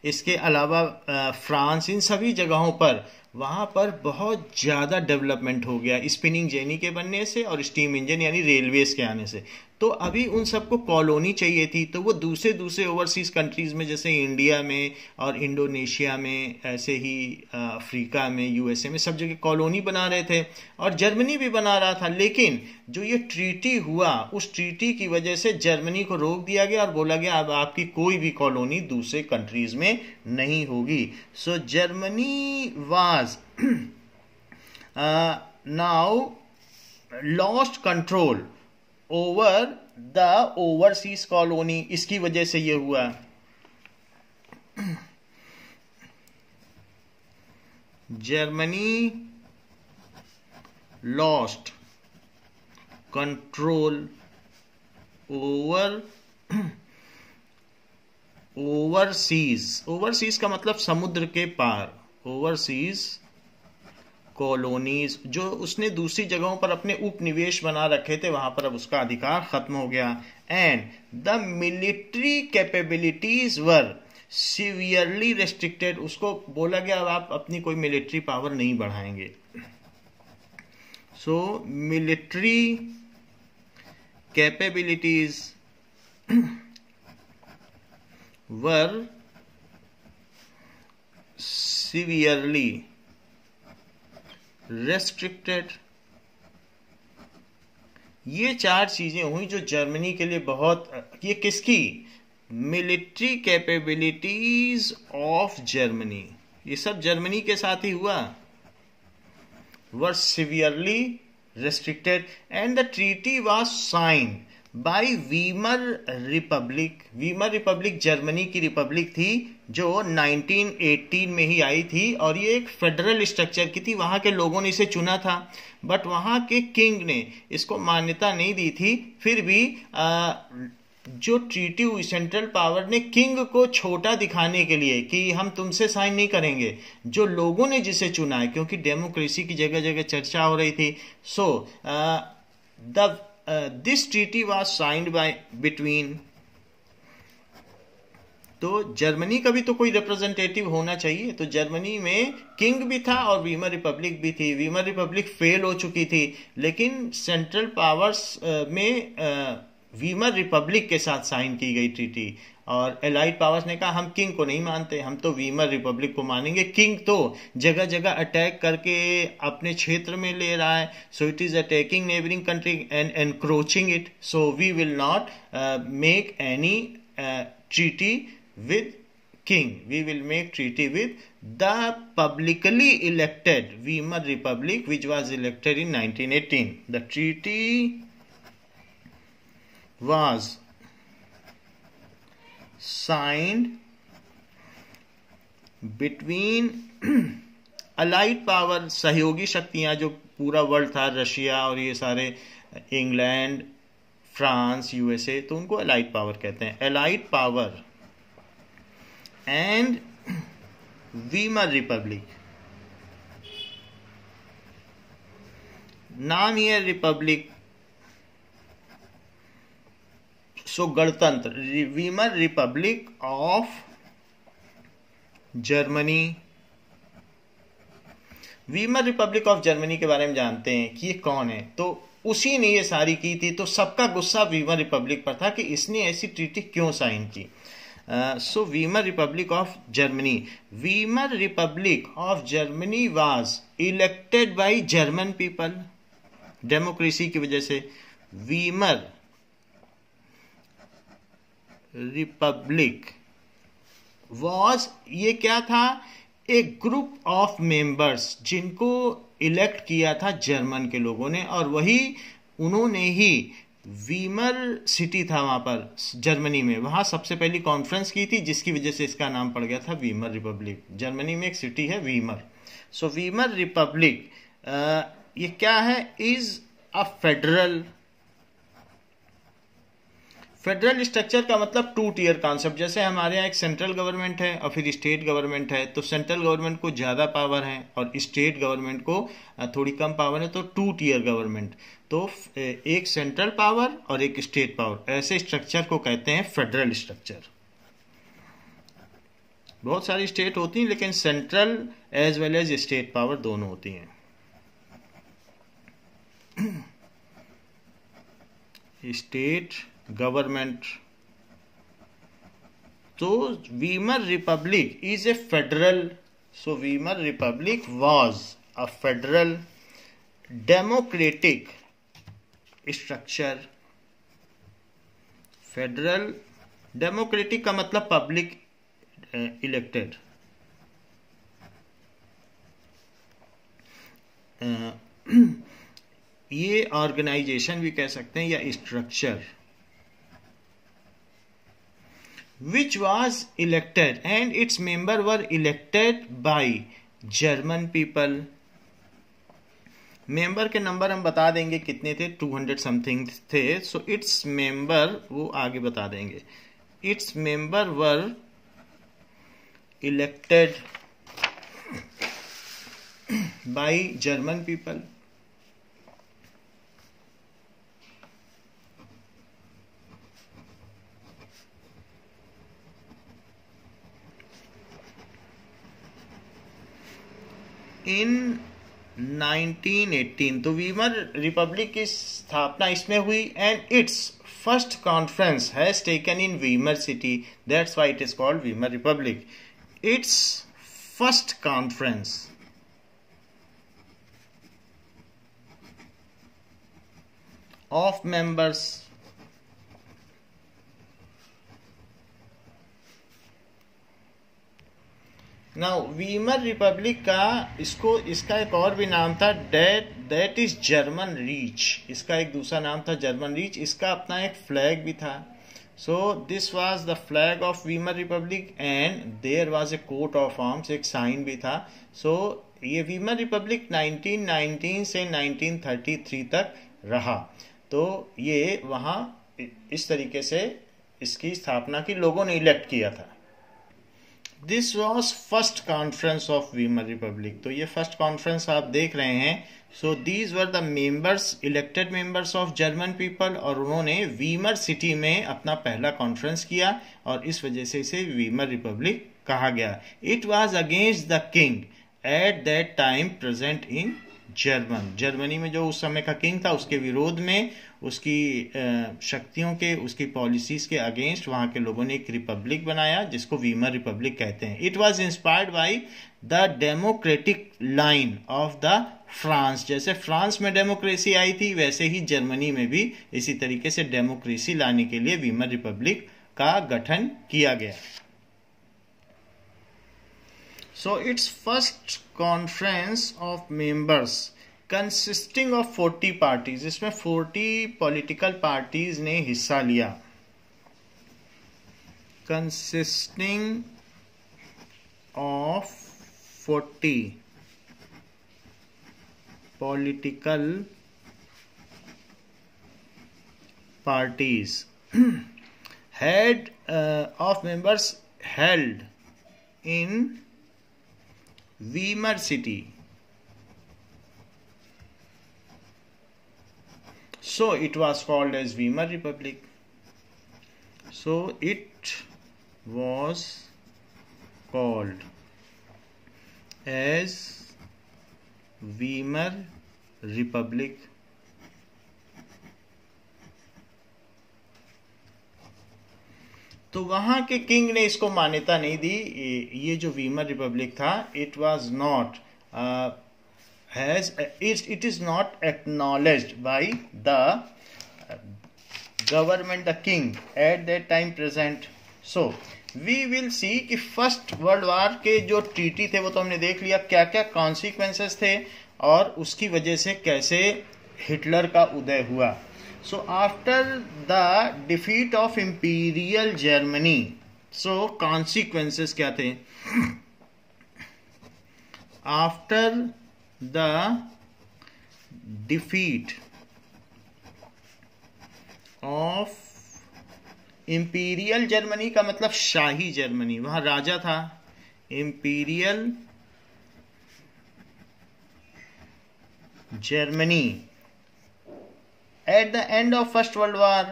इसके अलावा फ्रांस, इन सभी जगहों पर वहाँ पर बहुत ज़्यादा डेवलपमेंट हो गया स्पिनिंग जेनी के बनने से और स्टीम इंजन यानी रेलवेज के आने से। तो अभी उन सबको कॉलोनी चाहिए थी, तो वो दूसरे दूसरे ओवरसीज कंट्रीज में, जैसे इंडिया में और इंडोनेशिया में, ऐसे ही अफ्रीका में, यूएसए में, सब जगह कॉलोनी बना रहे थे और जर्मनी भी बना रहा था। लेकिन जो ये ट्रीटी हुआ, उस ट्रीटी की वजह से जर्मनी को रोक दिया गया और बोला गया अब आपकी कोई भी कॉलोनी दूसरे कंट्रीज में नहीं होगी। So Germany was now lost control over the overseas colony. इसकी वजह से ये हुआ। Germany lost control over overseas. Overseas का मतलब समुद्र के पार, ओवरसीज कॉलोनीज, जो उसने दूसरी जगहों पर अपने उपनिवेश बना रखे थे, वहां पर अब उसका अधिकार खत्म हो गया। And the military capabilities were severely restricted. उसको बोला गया अब आप अपनी कोई मिलिट्री पावर नहीं बढ़ाएंगे। सो मिलिट्री कैपेबिलिटीज वर सीवियरली रेस्ट्रिक्टेड। ये चार चीजें हुई जो जर्मनी के लिए बहुत, ये किसकी? मिलिट्री कैपेबिलिटीज ऑफ जर्मनी, ये सब जर्मनी के साथ ही हुआ। Were severely restricted and the treaty was signed by Weimar Republic. Weimar Republic Germany की रिपब्लिक थी जो 1918 में ही आई थी, और ये एक फेडरल स्ट्रक्चर की थी। वहां के लोगों ने इसे चुना था, बट वहां के किंग ने इसको मान्यता नहीं दी थी। फिर भी जो ट्रीटी हुई, सेंट्रल पावर ने किंग को छोटा दिखाने के लिए कि हम तुमसे साइन नहीं करेंगे, जो लोगों ने जिसे चुना है, क्योंकि डेमोक्रेसी की जगह जगह चर्चा हो रही थी। So this treaty was signed bye between. तो जर्मनी का भी तो कोई रिप्रेजेंटेटिव होना चाहिए। तो जर्मनी में किंग भी था और वीमर रिपब्लिक भी थी। वीमर रिपब्लिक फेल हो चुकी थी, लेकिन सेंट्रल पावर्स में वीमर रिपब्लिक के साथ साइन की गई ट्रीटी, और एलाइड पावर्स ने कहा हम किंग को नहीं मानते, हम तो वीमर रिपब्लिक को मानेंगे। किंग तो जगह जगह अटैक करके अपने क्षेत्र में ले रहा है, so it is attacking neighbouring country and encroaching it, so we will not make any treaty with king. We will make treaty with the publicly elected Weimar Republic, which was elected in 1918. The treaty was signed between allied power, सहयोगी शक्तियां जो पूरा world था, Russia और ये सारे, England, France, USA, तो उनको अलाइड पावर कहते हैं. Allied power and Weimar Republic. नाम ही है रिपब्लिक, सो गणतंत्र. Weimar Republic of Germany. Weimar Republic of Germany के बारे में जानते हैं कि ये कौन है. तो उसी ने ये सारी की थी, तो सबका गुस्सा वीमर रिपब्लिक पर था कि इसने ऐसी ट्रीटी क्यों साइन की. So Weimar Republic of Germany. Weimar Republic of Germany was elected by German people. Democracy की वजह से वीमर रिपब्लिक वाज, ये क्या था, एक ग्रुप ऑफ मेंबर्स जिनको इलेक्ट किया था जर्मन के लोगों ने, और वही उन्होंने ही वीमर सिटी था वहां पर जर्मनी में, वहां सबसे पहली कॉन्फ्रेंस की थी, जिसकी वजह से इसका नाम पड़ गया था वीमर रिपब्लिक. जर्मनी में एक सिटी है वीमर. सो वीमर रिपब्लिक ये क्या है, इज अ फेडरल स्ट्रक्चर का मतलब टू टीयर कॉन्सेप्ट. जैसे हमारे यहाँ एक सेंट्रल गवर्नमेंट है और फिर स्टेट गवर्नमेंट है, तो सेंट्रल गवर्नमेंट को ज़्यादा पावर है और स्टेट गवर्नमेंट को थोड़ी कम पावर है, तो टू टीयर गवर्नमेंट. तो एक सेंट्रल पावर और एक स्टेट पावर, ऐसे स्ट्रक्चर को कहते हैं फेडरल स्ट्रक्चर. बहुत सारी स्टेट होती हैं, लेकिन central as well as state power दोनों होती हैं. State government. तो Weimar Republic is a federal. So Weimar Republic was a federal democratic structure. Federal democratic का मतलब पब्लिक इलेक्टेड. ये ऑर्गेनाइजेशन भी कह सकते हैं या structure, which was elected and its member were elected by German people. Member के number हम बता देंगे कितने थे, 200 समथिंग थे. सो इट्स मेंबर वो आगे बता देंगे. Its member were elected by German people. In 1918. तो वीमर रिपब्लिक की स्थापना इसमें हुई and its first conference has taken in Weimar city. That's why it is called Weimar Republic. Its first conference of members. Now Weimar Republic का इसका एक और भी नाम था, दैट इज जर्मन रीच. इसका एक दूसरा नाम था जर्मन रीच. इसका अपना एक फ्लैग भी था. So this was the flag of Weimar Republic and there was a coat of arms, एक साइन भी था. सो ये वीमर रिपब्लिक 1919 से 1933 तक रहा. तो ये वहाँ इस तरीके से इसकी स्थापना की, लोगों ने इलेक्ट किया था. This was first conference of Weimar Republic. तो ये फर्स्ट कॉन्फ्रेंस आप देख रहे हैं. सो these were the members, elected members of German people, और उन्होंने वीमर सिटी में अपना पहला कॉन्फ्रेंस किया और इस वजह से इसे वीमर रिपब्लिक कहा गया. It was against the king at that time present in Germany में जो उस समय का किंग था, उसके विरोध में, उसकी शक्तियों के, उसकी पॉलिसीज के अगेंस्ट वहां के लोगों ने एक रिपब्लिक बनाया जिसको वीमर रिपब्लिक कहते हैं. It was inspired by the democratic line of the France. जैसे फ्रांस में डेमोक्रेसी आई थी, वैसे ही जर्मनी में भी इसी तरीके से डेमोक्रेसी लाने के लिए वीमर रिपब्लिक का गठन किया गया. So its first conference of members consisting of 40 parties, इसमें 40 political parties ने हिस्सा लिया. Consisting of 40 political parties head of members held in Weimar city. So it was called as Weimar Republic. So it was called as Weimar Republic. तो वहां के king ने इसको मान्यता नहीं दी. ये जो वीमर रिपब्लिक था, it was not it is not acknowledged by the government, the king at that time present. So we will see कि फर्स्ट वर्ल्ड वॉर के जो ट्रीटी थे वो तो हमने देख लिया, क्या क्या कॉन्सिक्वेंसेस थे और उसकी वजह से कैसे हिटलर का उदय हुआ. So after the defeat of Imperial Germany, so consequences क्या थे? After the defeat of Imperial Germany का मतलब शाही जर्मनी, वहां राजा था. Imperial Germany. At the end of First World War,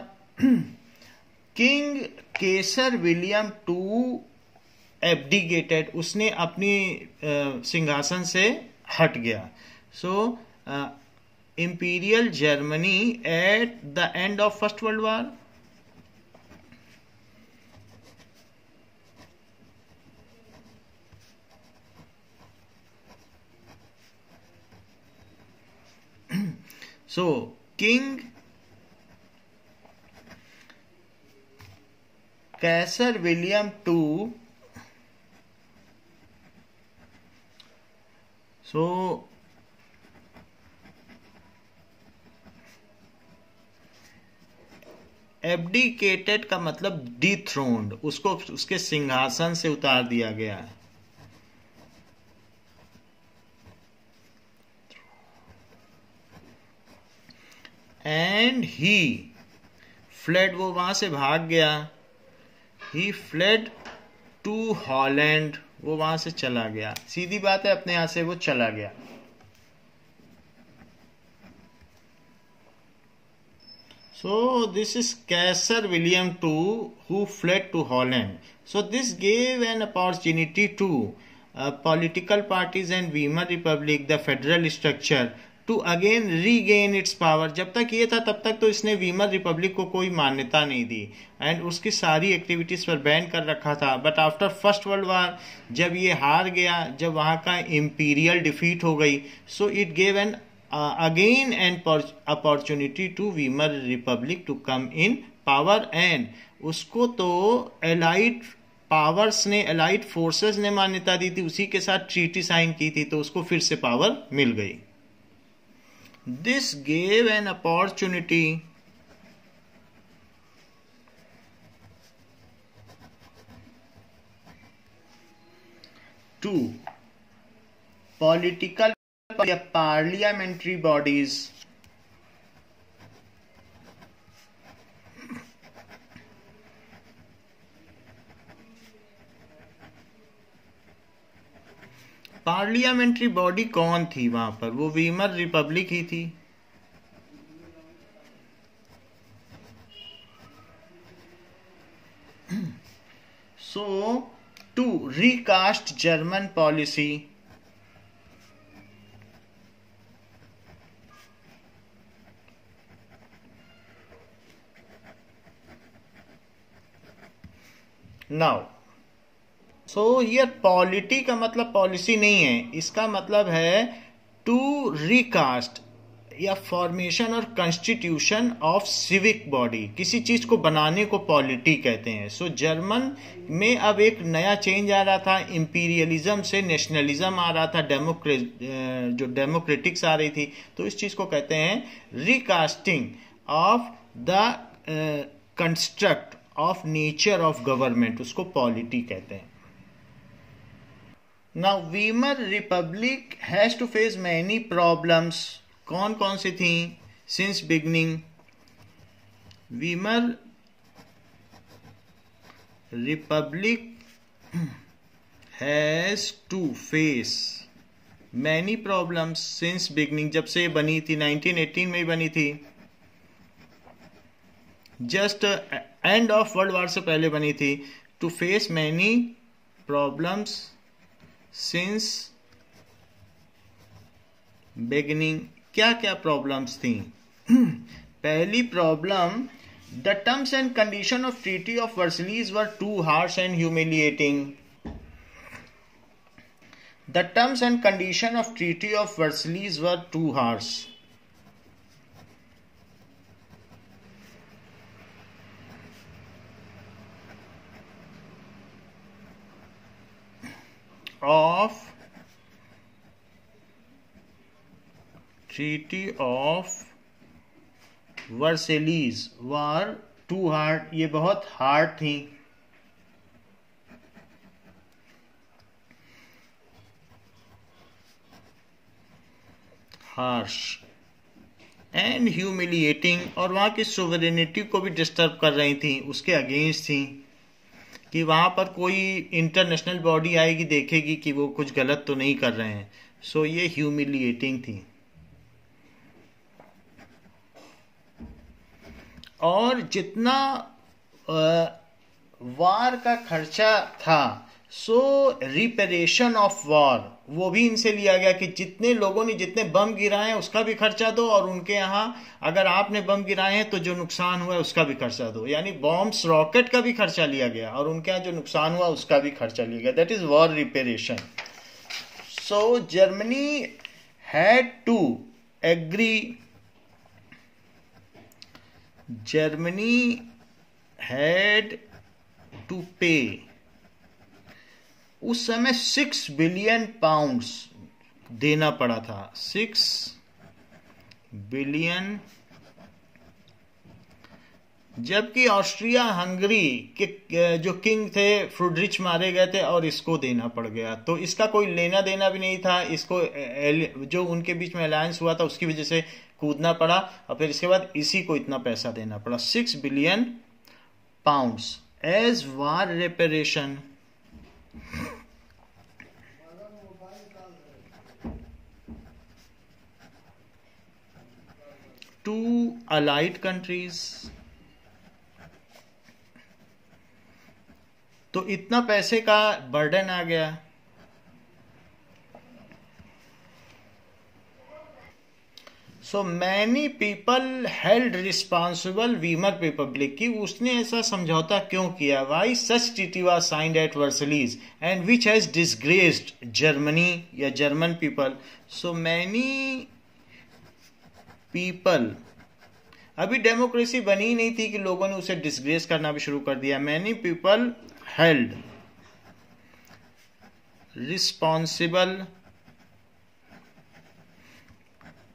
King Kaisar William II abdicated. उसने अपनी सिंहासन से हट गया. So Imperial Germany at the end of First World War. So King Kaisar William II, so abdicated का मतलब डिथ्रोन्ड, उसको उसके सिंहासन से उतार दिया गया है. एंड ही फ्लेड, वो वहां से भाग गया. ही फ्लेड टू हॉलैंड, वो वहां से चला गया. सीधी बात है, अपने यहां से वो चला गया. So this is Kaisar William II who fled to Holland. So this gave an opportunity to political parties and Weimar Republic, the federal structure, to again regain its power. जब तक ये था तब तक तो इसने वीमर रिपब्लिक को कोई मान्यता नहीं दी एंड उसकी सारी एक्टिविटीज पर बैन कर रखा था. But after first world war जब ये हार गया, जब वहाँ का इंपीरियल डिफीट हो गई, so it gave an again an opportunity to Weimar Republic to come in power. and उसको तो एलाइड पावर्स ने, एलाइड फोर्सेस ने मान्यता दी थी, उसी के साथ ट्रीटी साइन की थी, तो उसको फिर से पावर मिल गई. This gave an opportunity to political parliamentary bodies parliamentary body कौन थी वहां पर? वो वीमर रिपब्लिक ही थी. So to recast German policy, now so here polity का मतलब पॉलिसी नहीं है, इसका मतलब है टू रिकास्ट. या फॉर्मेशन और कॉन्स्टिट्यूशन ऑफ सिविक बॉडी, किसी चीज को बनाने को पॉलिटी कहते हैं। सो जर्मन में अब एक नया चेंज आ रहा था, इंपीरियलिज्म से नेशनलिज्म आ रहा था, जो डेमोक्रेटिक्स आ रही थी, तो इस चीज को कहते हैं recasting of the construct of nature of government, उसको पॉलिटी कहते हैं। Now Weimar Republic has to face many problems. कौन कौन सी थी? Since beginning Weimar Republic has to face many problems since beginning, जब से बनी थी 1918 में ही बनी थी, just end of world war से पहले बनी थी। To face many problems since beginning. क्या क्या प्रॉब्लम्स थी? पहली problem, the terms and condition of treaty of Versailles were too harsh and humiliating. The terms and condition of treaty of Versailles were too harsh. of treaty of Versailles were too hard, ये बहुत hard थी। Harsh and humiliating, और वहां की sovereignty को भी disturb कर रही थी, उसके अगेंस्ट थी, कि वहां पर कोई इंटरनेशनल बॉडी आएगी, देखेगी कि वो कुछ गलत तो नहीं कर रहे हैं। सो ये ह्यूमिलिएटिंग थी। और जितना वार का खर्चा था, सो रिपेरेशन ऑफ वॉर वो भी इनसे लिया गया, कि जितने लोगों ने जितने बम गिराए हैं उसका भी खर्चा दो, और उनके यहाँ अगर आपने बम गिराए हैं तो जो नुकसान हुआ है उसका भी खर्चा दो। यानी बॉम्ब्स रॉकेट का भी खर्चा लिया गया, और उनके यहाँ जो नुकसान हुआ उसका भी खर्चा लिया गया। That is war reparation. So Germany had to agree, Germany had to pay, उस समय 6 बिलियन पाउंड्स देना पड़ा था। 6 बिलियन, जबकि ऑस्ट्रिया हंगरी के जो किंग थे फ्रुडरिच मारे गए थे और इसको देना पड़ गया, तो इसका कोई लेना देना भी नहीं था। इसको जो उनके बीच में अलायंस हुआ था उसकी वजह से कूदना पड़ा, और फिर इसके बाद इसी को इतना पैसा देना पड़ा, 6 billion pounds as war reparation to allied countries. तो इतना पैसे का बर्डन आ गया। So many people held responsible Weimar Republic, की उसने ऐसा समझौता क्यों किया? Why such treaty was signed at Versailles and which has disgraced Germany या German people. So many people, अभी डेमोक्रेसी बनी ही नहीं थी कि लोगों ने उसे डिसग्रेस करना भी शुरू कर दिया। Many people held responsible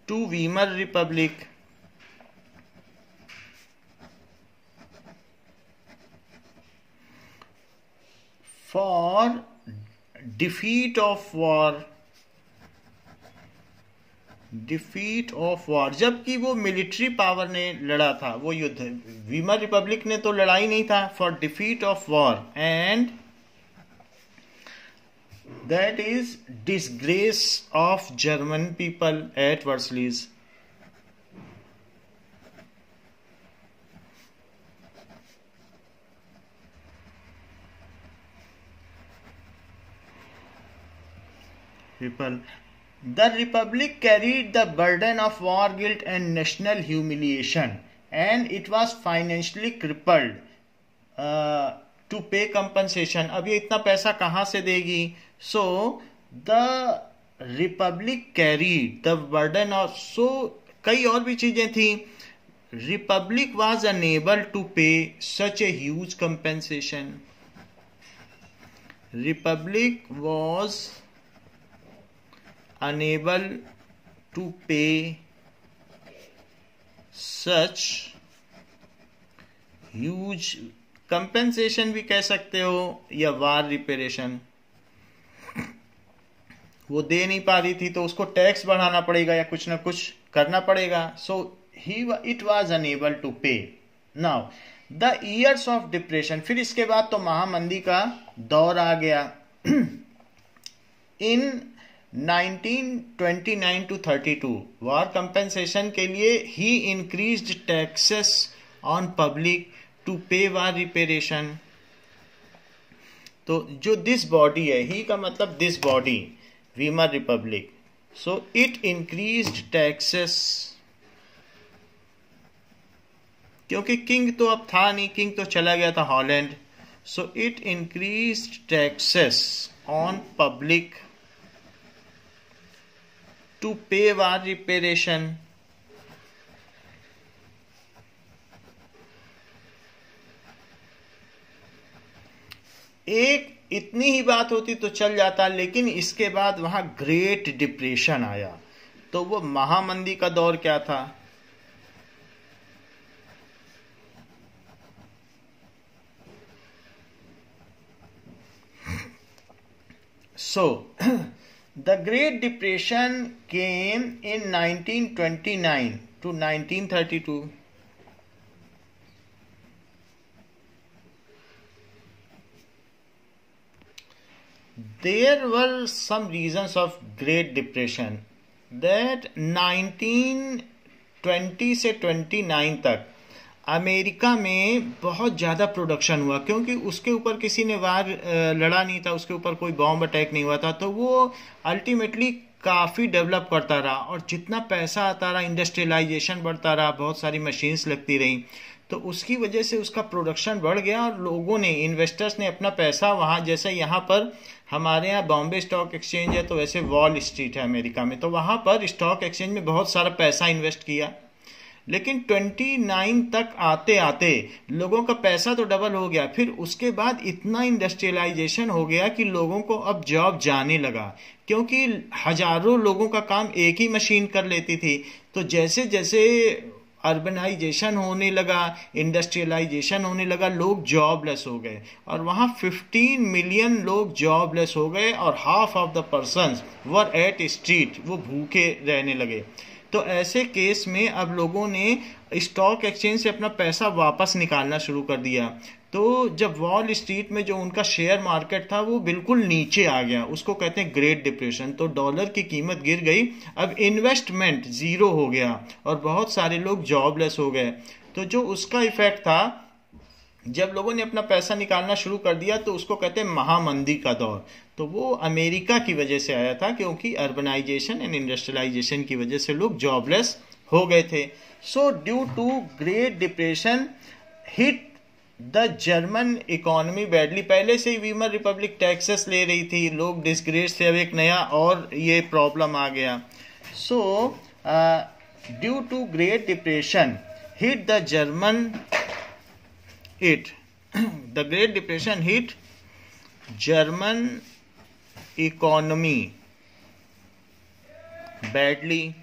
to Weimar Republic for defeat of war, defeat of war, जबकि वो मिलिट्री पावर ने लड़ा था वो युद्ध, वीमर रिपब्लिक ने तो लड़ाई नहीं था। For defeat of war and that is disgrace of German people at Versailles. People, the Republic carried the burden of war guilt and national humiliation, and it was financially crippled to pay compensation. अब ये इतना पैसा कहाँ से देगी? So the Republic carried the burden of, so कई और भी चीजें थी। Republic was unable to pay such a huge compensation. Republic was unable to pay such huge compensation भी कह सकते हो, या वार रिपेरेशन। वो दे नहीं पा रही थी तो उसको टैक्स बढ़ाना पड़ेगा या कुछ ना कुछ करना पड़ेगा। So it was unable to pay. Now the years of depression, फिर इसके बाद तो महामंदी का दौर आ गया। इन 1929 to 32 वार कंपेंसेशन के लिए ही increased taxes on public to pay war reparation. तो जो दिस बॉडी है, ही का मतलब this body, Weimar Republic, so it increased taxes, क्योंकि किंग तो अब था नहीं, किंग तो चला गया था Holland. So it increased taxes on public to pay war reparation. एक इतनी ही बात होती तो चल जाता, लेकिन इसके बाद वहां ग्रेट डिप्रेशन आया। तो वो महामंदी का दौर क्या था? So, the Great Depression came in 1929 to 1932. There were some reasons of Great Depression that 1920 से 29 तक अमेरिका में बहुत ज़्यादा प्रोडक्शन हुआ, क्योंकि उसके ऊपर किसी ने वार लड़ा नहीं था, उसके ऊपर कोई बॉम्ब अटैक नहीं हुआ था, तो वो अल्टीमेटली काफ़ी डेवलप करता रहा और जितना पैसा आता रहा, इंडस्ट्रियलाइजेशन बढ़ता रहा, बहुत सारी मशीन्स लगती रहीं, तो उसकी वजह से उसका प्रोडक्शन बढ़ गया और लोगों ने, इन्वेस्टर्स ने अपना पैसा वहाँ, जैसे यहाँ पर हमारे यहाँ बॉम्बे स्टॉक एक्सचेंज है तो वैसे वॉल स्ट्रीट है अमेरिका में, तो वहाँ पर स्टॉक एक्सचेंज में बहुत सारा पैसा इन्वेस्ट किया। लेकिन 29 तक आते आते लोगों का पैसा तो डबल हो गया, फिर उसके बाद इतना इंडस्ट्रियलाइजेशन हो गया कि लोगों को अब जॉब जाने लगा, क्योंकि हजारों लोगों का काम एक ही मशीन कर लेती थी। तो जैसे जैसे अर्बनाइजेशन होने लगा, इंडस्ट्रियलाइजेशन होने लगा, लोग जॉबलेस हो गए और वहाँ 15 मिलियन लोग जॉबलेस हो गए और half of the persons were at street, वो भूखे रहने लगे। तो ऐसे केस में अब लोगों ने स्टॉक एक्सचेंज से अपना पैसा वापस निकालना शुरू कर दिया। तो जब वॉल स्ट्रीट में जो उनका शेयर मार्केट था वो बिल्कुल नीचे आ गया, उसको कहते हैं ग्रेट डिप्रेशन, तो डॉलर की कीमत गिर गई, अब इन्वेस्टमेंट जीरो हो गया और बहुत सारे लोग जॉबलेस हो गए। तो जो उसका इफेक्ट था, जब लोगों ने अपना पैसा निकालना शुरू कर दिया, तो उसको कहते हैं महामंदी का दौर। तो वो अमेरिका की वजह से आया था, क्योंकि अर्बनाइजेशन एंड इंडस्ट्रियलाइजेशन की वजह से लोग जॉबलेस हो गए थे। So due to great depression hit the German economy badly. पहले से ही वीमर रिपब्लिक टैक्सेस ले रही थी, लोग डिस्ग्रेस थे, अब एक नया और ये प्रॉब्लम आ गया। So due to great depression hit the German the Great Depression hit German economy badly.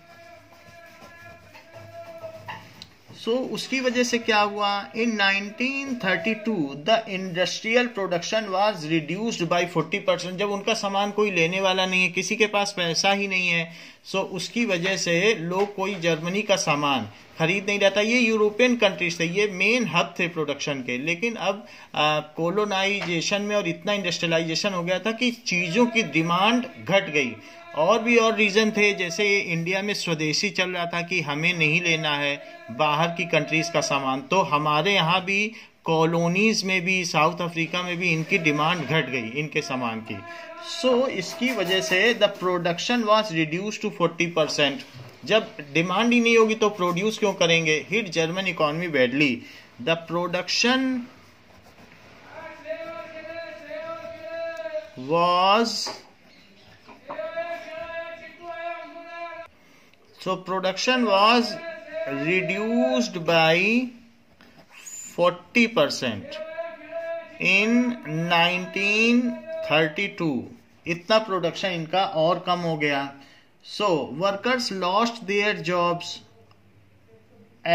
So उसकी वजह से क्या हुआ, in 1932 the industrial production was reduced by 40%। जब उनका सामान कोई लेने वाला नहीं है, किसी के पास पैसा ही नहीं है, सो उसकी वजह से लोग कोई जर्मनी का सामान खरीद नहीं रहा था। ये यूरोपियन कंट्रीज थे, ये मेन हब थे प्रोडक्शन के, लेकिन अब कोलोनाइजेशन में और इतना इंडस्ट्रियलाइजेशन हो गया था कि चीज़ों की डिमांड घट गई। और भी और रीज़न थे, जैसे इंडिया में स्वदेशी चल रहा था कि हमें नहीं लेना है बाहर की कंट्रीज़ का सामान, तो हमारे यहाँ भी कॉलोनीज़ में भी, साउथ अफ्रीका में भी इनकी डिमांड घट गई इनके सामान की। सो इसकी वजह से the production was reduce to 40%। जब डिमांड ही नहीं होगी तो प्रोड्यूस क्यों करेंगे। Hit German economy badly, the production was So production was reduced by 40% in 1932. इतना प्रोडक्शन इनका और कम हो गया. So workers lost their jobs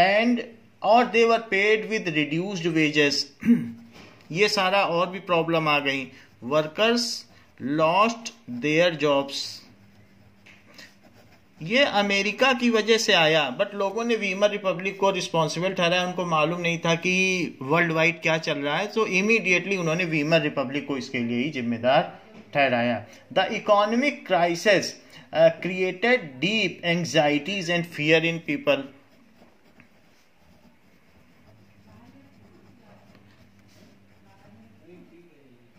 and or they were paid with reduced wages. ये सारा और भी प्रॉब्लम आ गई. Workers lost their jobs. ये अमेरिका की वजह से आया, बट लोगों ने वीमर रिपब्लिक को रिस्पॉन्सिबल ठहराया. उनको मालूम नहीं था कि वर्ल्ड वाइड क्या चल रहा है, तो इमीडिएटली उन्होंने वीमर रिपब्लिक को इसके लिए ही जिम्मेदार ठहराया. The economic crisis created deep anxieties and fear in people.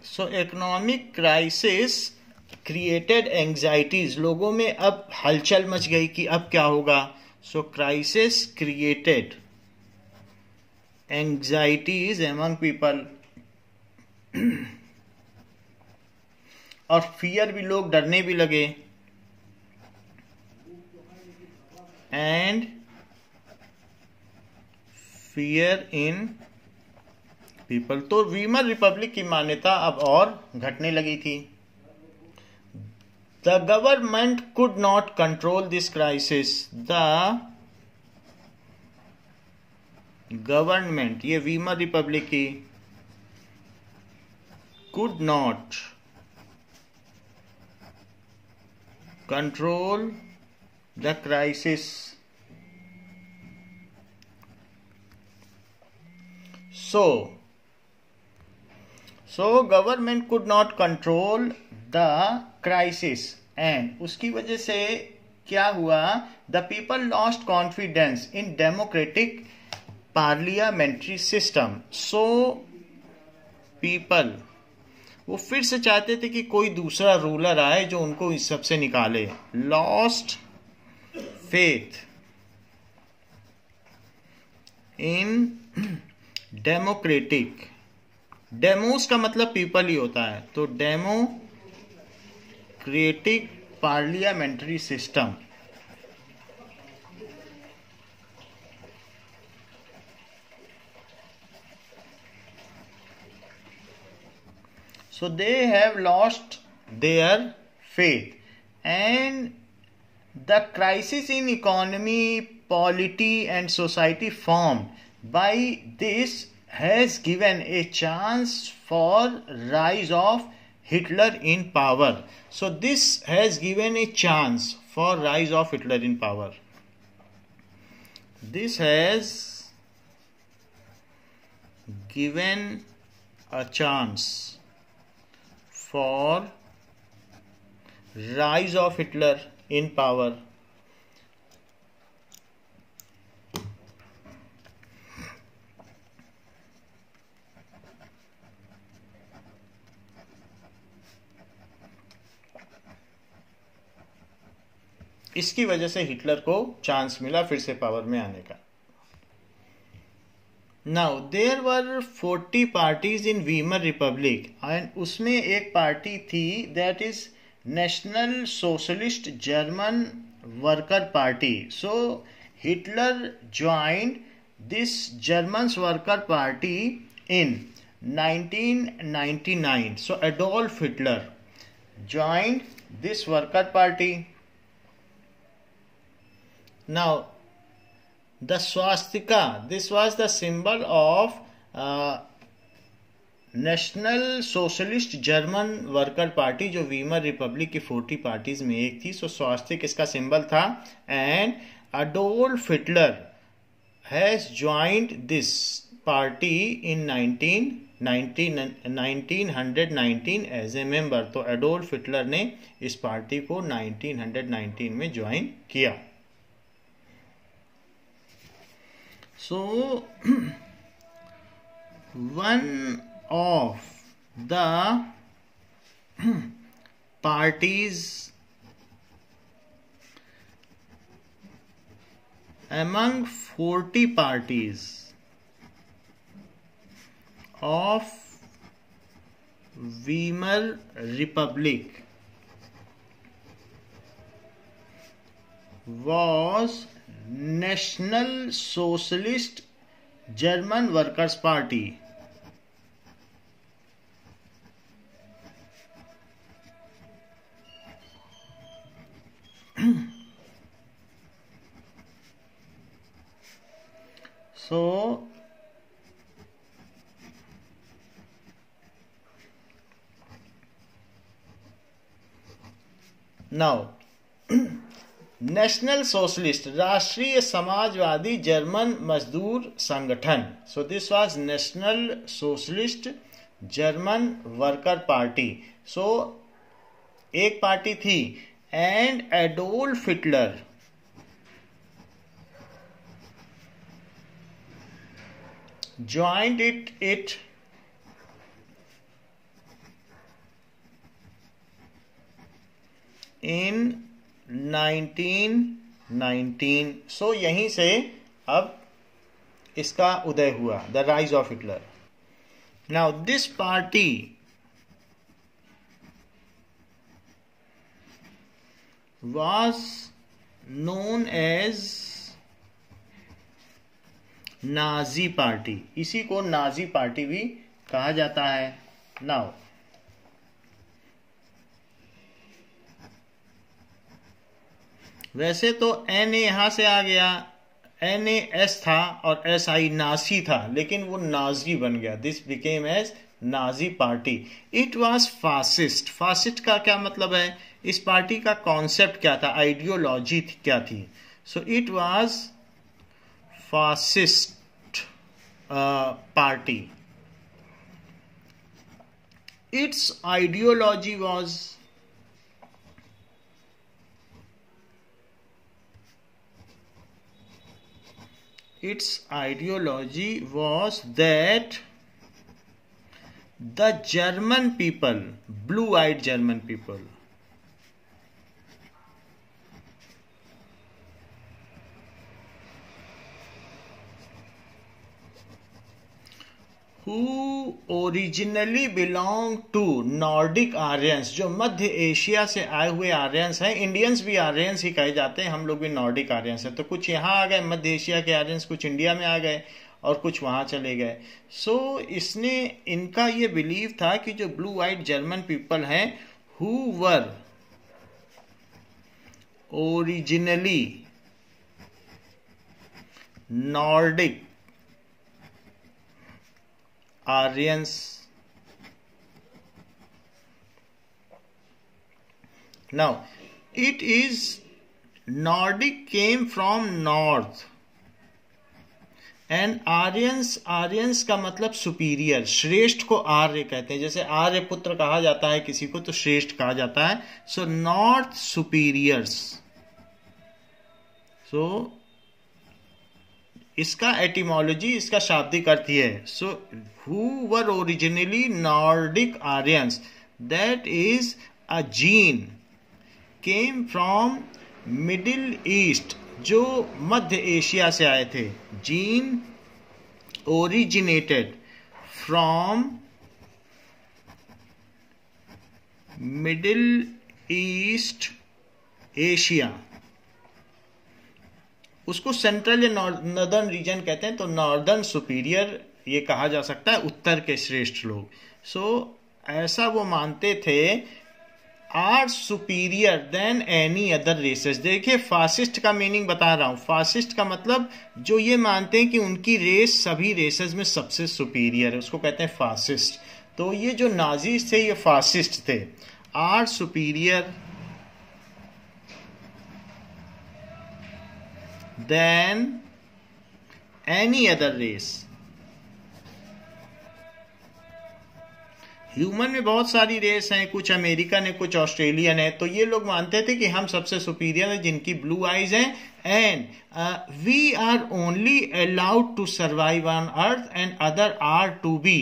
So economic crisis created anxieties. लोगों में अब हलचल मच गई कि अब क्या होगा. So crisis created anxieties among people. और फियर भी, लोग डरने भी लगे. And fear in people. तो वीमर रिपब्लिक की मान्यता अब और घटने लगी थी. The government could not control this crisis. The government, ये वीमर रिपब्लिक की, could not control the crisis. So government could not control the crisis, and उसकी वजह से क्या हुआ? The people lost confidence in democratic parliamentary system. So people, वो फिर से चाहते थे कि कोई दूसरा रूलर आए जो उनको इस सब से निकाले. Lost faith in democratic. Demos का मतलब पीपल ही होता है, तो democratic parliamentary system. So they have lost their faith, and the crisis in economy, polity and society formed by this has given a chance for rise of Hitler in power. So this has given a chance for rise of Hitler in power. This has given a chance for rise of Hitler in power. इसकी वजह से Hitler को chance मिला फिर से power में आने का. Now there were 40 parties in Weimar Republic, and उसमें एक पार्टी थी that is National socialist German worker party. So Hitler joined this German worker party in 1999. So Adolf Hitler joined this worker party. Now, the swastika, this was the symbol of National Socialist German Worker Party, जो Weimar Republic की 40 parties में एक थी. सो स्वास्तिक इसका symbol था. And Adolf Hitler has joined this party in 1919 as a member. तो Adolf Hitler ने इस पार्टी को 1919 में ज्वाइन किया. So one of the parties among 40 parties of Weimar Republic was National Socialist German Workers' Party. So now national socialist, राष्ट्रीय समाजवादी German मजदूर संगठन. So this was national socialist German worker party. सो एक party थी. And Adolf Hitler joined it in 1919. So यहीं से अब इसका उदय हुआ, the rise of Hitler. Now this party was known as Nazi party. इसी को नाजी पार्टी भी कहा जाता है. नाउ वैसे तो एन ए यहां से आ गया, एन ए एस था और एस आई नासी था, लेकिन वो नाजी बन गया. This became as Nazi party. It was fascist. Fascist का क्या मतलब है? इस पार्टी का कॉन्सेप्ट क्या था, आइडियोलॉजी क्या थी? सो it was fascist party. Its ideology was that the German people, blue-eyed German people, who originally belong to Nordic Aryans, जो मध्य एशिया से आए हुए आर्यंस हैं. इंडियंस भी आर्यंस ही कहे जाते हैं, हम लोग भी नॉर्डिक आर्यंस हैं. तो कुछ यहाँ आ गए मध्य एशिया के आर्यंस, कुछ इंडिया में आ गए और कुछ वहाँ चले गए. सो इसने, इनका ये बिलीव था कि जो ब्लू वाइट जर्मन पीपल हैं, who were originally Nordic Aryans, now it is Nordic came from north and Aryans का मतलब सुपीरियर, श्रेष्ठ को आर्य कहते हैं. जैसे आर्य पुत्र कहा जाता है किसी को, तो श्रेष्ठ कहा जाता है. So north superiors. सो इसका एटिमोलॉजी, इसका शाब्दिक अर्थ है. So who were originally Nordic Aryans, that is a gene came from middle east, जो मध्य एशिया से आए थे. Gene originated from middle east Asia. उसको सेंट्रल या नॉर्दर्न रीजन कहते हैं. तो नॉर्दर्न सुपीरियर ये कहा जा सकता है, उत्तर के श्रेष्ठ लोग. सो ऐसा वो मानते थे, are superior than any other races. देखिए फासिस्ट का मीनिंग बता रहा हूं. फासिस्ट का मतलब जो ये मानते हैं कि उनकी रेस सभी रेसेस में सबसे सुपीरियर है, उसको कहते हैं फासिस्ट. तो ये जो नाजीज थे, ये फासिस्ट थे. Are superior than any other race. Human में बहुत सारी रेस हैं, कुछ अमेरिकन है, कुछ ऑस्ट्रेलियन है. तो ये लोग मानते थे कि हम सबसे सुपीरियर हैं, जिनकी ब्लू आईज हैं. And we are only allowed to survive on earth and other are to be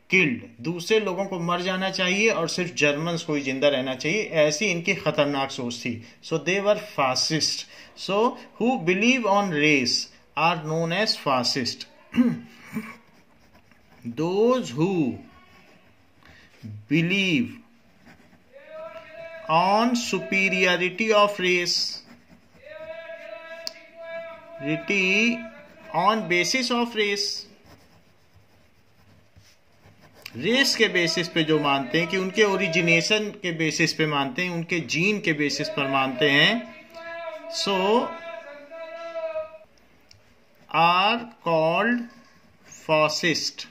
killed. दूसरे लोगों को मर जाना चाहिए और सिर्फ जर्मन्स को ही जिंदा रहना चाहिए. ऐसी इनकी खतरनाक सोच थी. सो दे वर fascist. So, who believe on race are known as fascist. Those who believe on superiority of race on basis of race, race के बेसिस पे जो मानते हैं कि उनके ओरिजिनेशन के बेसिस पे मानते हैं, उनके जीन के बेसिस पर मानते हैं, सो आर कॉल्ड फासिस्ट,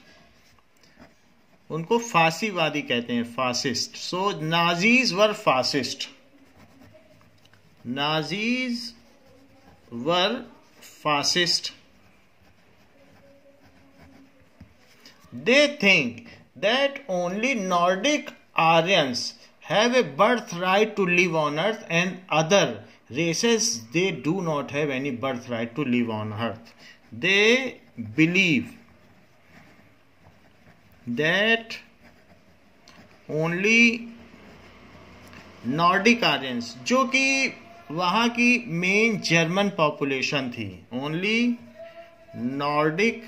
उनको फांसीवादी कहते हैं, fascist. So Nazis were fascist, Nazis were fascist. They think that only Nordic Aryans have a birthright to live on Earth, and other races, they do not have any birthright to live on Earth. They believe that only Nordic Aryans, जो कि वहाँ की main German population थी, only Nordic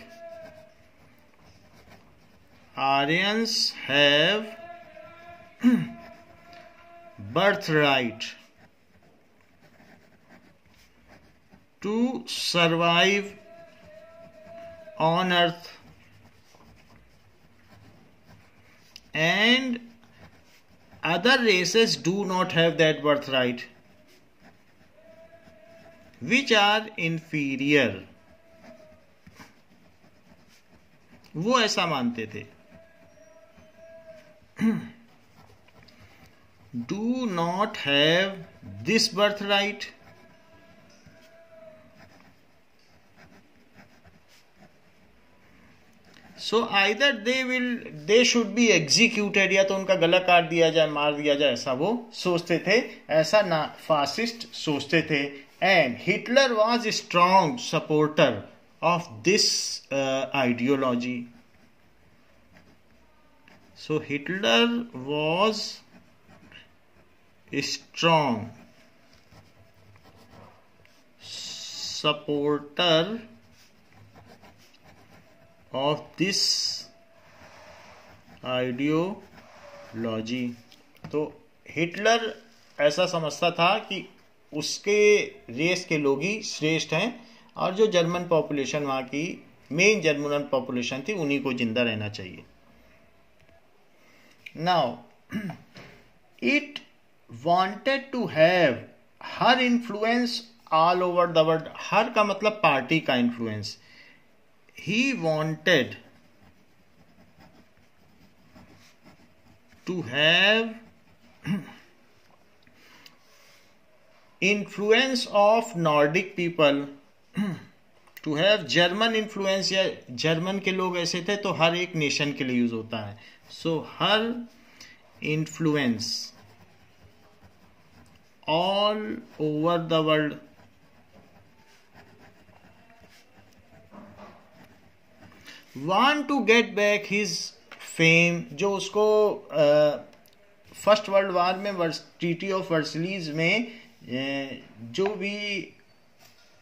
Aryans have birthright to survive on Earth, and other races do not have that birthright, which are inferior. वो ऐसा मानते थे, do not have this birthright, so either they should be executed, या तो उनका गला काट दिया जाए, मार दिया जाए, ऐसा वो सोचते थे, ऐसा ना फासिस्ट सोचते थे। And Hitler was strong supporter of this ideology. So Hitler was a strong supporter of this ideology. तो हिटलर ऐसा समझता था कि उसके रेस के लोग ही श्रेष्ठ हैं, और जो जर्मन पॉपुलेशन, वहाँ की मेन जर्मन पॉपुलेशन थी, उन्हीं को जिंदा रहना चाहिए। Now it wanted to have her influence all over the world. Her का मतलब पार्टी का influence. He wanted to have influence of Nordic people, to have German influence, या जर्मन के लोग ऐसे थे तो हर एक नेशन के लिए यूज होता है। So her influence all over the world, want to get back his fame, जो उसको फर्स्ट वर्ल्ड वार में ट्रीटी ऑफ वर्सलीज में जो भी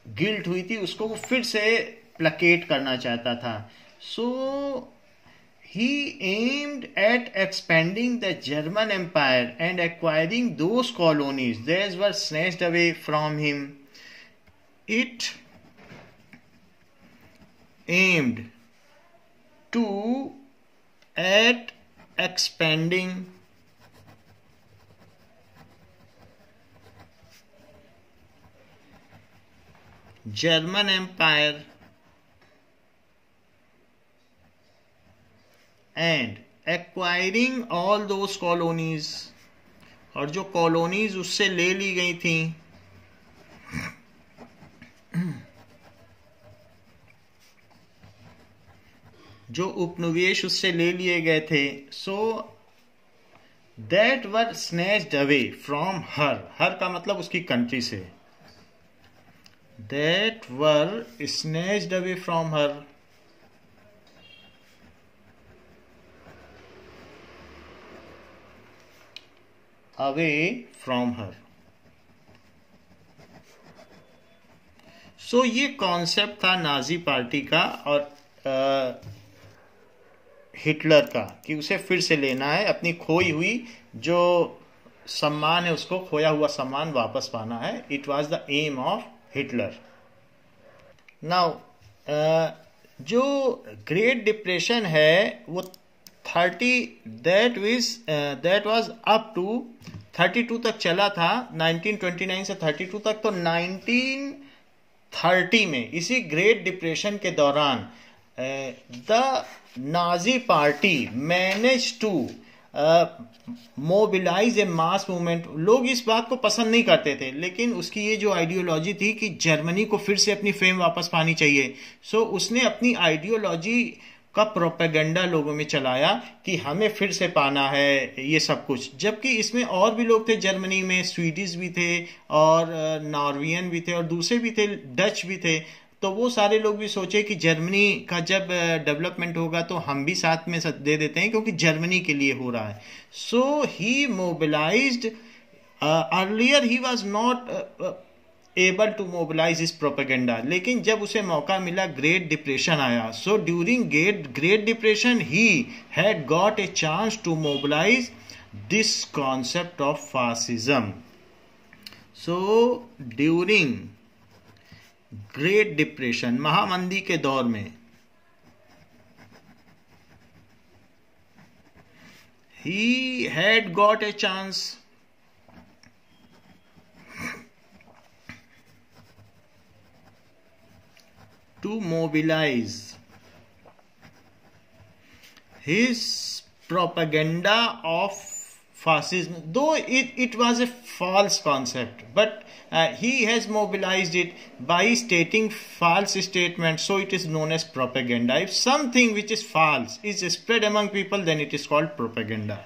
गिल्ट हुई थी उसको वो फिर से प्लकेट करना चाहता था। So he aimed at expanding the German empire and acquiring those colonies that were snatched away from him. It aimed to at expanding German Empire and acquiring all those colonies, और जो colonies उससे ले ली गई थी, जो उपनिवेश उससे ले लिए गए थे, so that were snatched away from her. Her का मतलब उसकी कंट्री से। that were snatched away from her, away from her. So ये कॉन्सेप्ट था नाजी पार्टी का और हिटलर का, कि उसे फिर से लेना है, अपनी खोई हुई जो सम्मान है उसको, खोया हुआ सम्मान वापस पाना है। It was the aim of Hitler. Now जो ग्रेट डिप्रेशन है वो 30 दैट वाज अप टू 32 तक चला था, 1929 से 32 तक। तो 1930 में इसी ग्रेट डिप्रेशन के दौरान the Nazi party manage to mobilise a mass movement. लोग इस बात को पसंद नहीं करते थे, लेकिन उसकी ये जो आइडियोलॉजी थी कि जर्मनी को फिर से अपनी फेम वापस पानी चाहिए, सो उसने अपनी आइडियोलॉजी का प्रोपेगेंडा लोगों में चलाया कि हमें फिर से पाना है ये सब कुछ। जबकि इसमें और भी लोग थे जर्मनी में, स्वीडिश भी थे और नॉर्वियन भी थे और दूसरे भी थे, डच भी थे। तो वो सारे लोग भी सोचे कि जर्मनी का जब डेवलपमेंट होगा तो हम भी साथ में दे देते हैं, क्योंकि जर्मनी के लिए हो रहा है। So he mobilized, earlier he was not able to mobilize इस प्रोपेगेंडा, लेकिन जब उसे मौका मिला, ग्रेट डिप्रेशन आया। So during great depression he had got a chance to mobilize this concept of fascism. So during great depression, महामंदी के दौर में, he had got a chance to mobilize his propaganda of fascism, though it was a false concept, but he has mobilized it by stating false statements, so it is known as propaganda. If something which is false is spread among people, then it is called propaganda.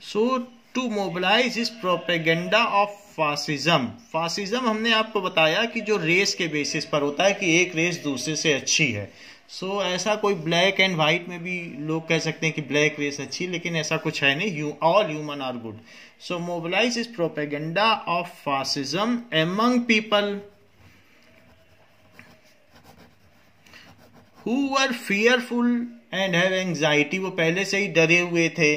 So to mobilize his propaganda of fascism, fascism हमने आपको बताया कि जो race के basis पर होता है कि एक रेस दूसरे से अच्छी है। सो ऐसा कोई ब्लैक एंड व्हाइट में भी लोग कह सकते हैं कि ब्लैक रेस अच्छी, लेकिन ऐसा कुछ है नहीं, all human are good. So mobilise is propaganda of fascism among people who were fearful and have anxiety. वो पहले से ही डरे हुए थे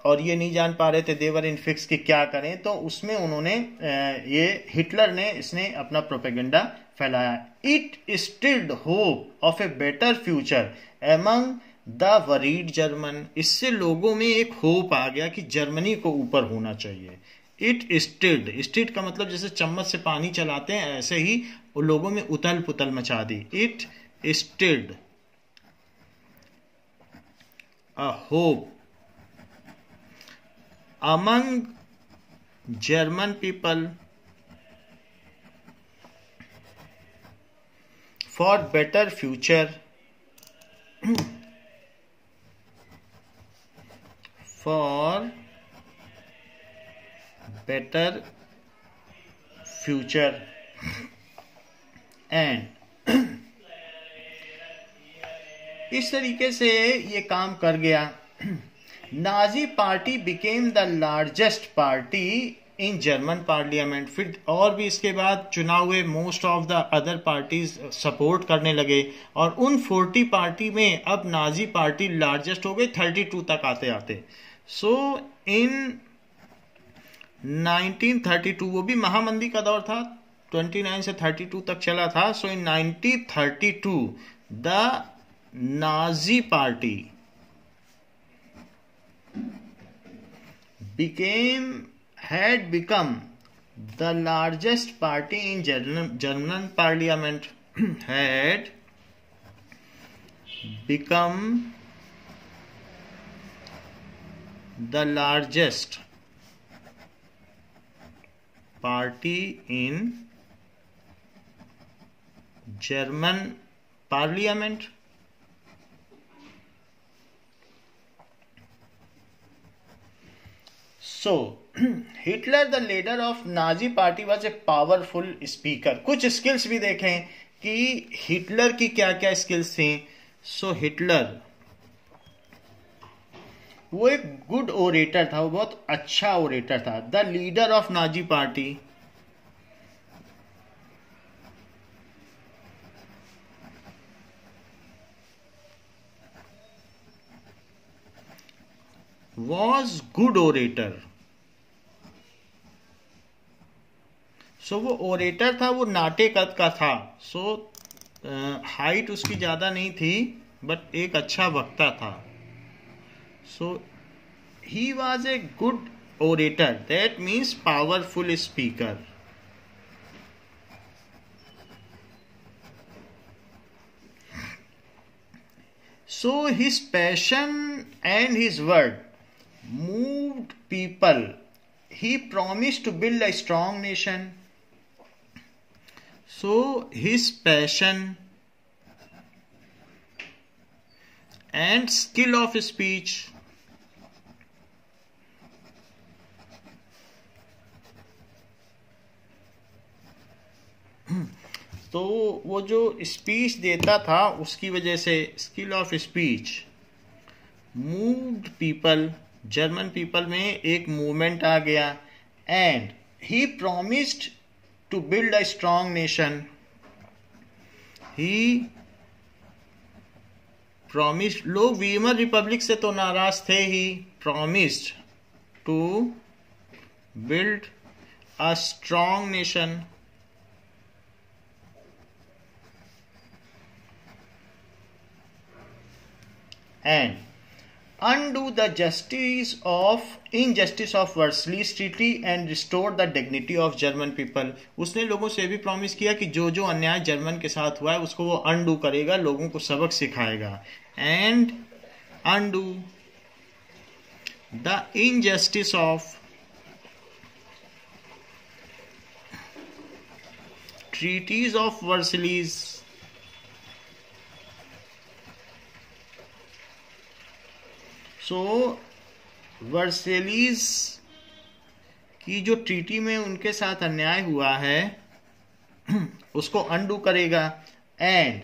और ये नहीं जान पा रहे थे, देवर इन फिक्स कि क्या करें। तो उसमें उन्होंने ये हिटलर ने इसने अपना प्रोपेगेंडा फैलाया। It instilled hope of a better future among the worried German. इससे लोगों में एक होप आ गया कि जर्मनी को ऊपर होना चाहिए। इट स्टिल्ड का मतलब जैसे चम्मच से पानी चलाते हैं, ऐसे ही वो लोगों में उथल पुथल मचा दी। It stilled a hope among German people for better future, for better future and इस तरीके से ये काम कर गया। Nazi party became the largest party in German parliament. फिर और भी इसके बाद चुनाव हुए, most of the other parties support करने लगे और उन 40 पार्टी में अब नाजी पार्टी लार्जेस्ट हो गई 32 तक आते आते। सो इन 1932, वो भी महामंदी का दौर था, 29 से 32 तक चला था। सो इन 1932 the Nazi party had become the largest party in German parliament, had become the largest party in German parliament. So, Hitler, the leader of Nazi party, was a powerful speaker. कुछ स्किल्स भी देखें कि Hitler की क्या क्या skills थी। सो Hitler वो एक गुड ओरेटर था, वो बहुत अच्छा ओरेटर था। The leader of Nazi party was good orator. सो वो ओरेटर था, वो नाटे कद का था। सो हाइट उसकी ज़्यादा नहीं थी, बट एक अच्छा वक्ता था। So he was a good orator, that means powerful speaker. So his passion and his word moved people. He promised to build a strong nation. So his passion and skill of speech तो वो जो speech देता था उसकी वजह से, skill of speech moved people, German people में एक मूवमेंट आ गया। And he promised to build a strong nation. He promised, लोग वीमर रिपब्लिक से तो नाराज थे ही, promised to build a strong nation. And undo the injustice of Versailles Treaty and restore the dignity of German people. उसने लोगों से भी प्रॉमिस किया कि जो जो अन्याय जर्मन के साथ हुआ है उसको वो अनडू करेगा, लोगों को सबक सिखाएगा। And undo the injustice of treaties of Versailles सो वर्सेलीज की जो ट्रीटी में उनके साथ अन्याय हुआ है उसको अनडू करेगा। And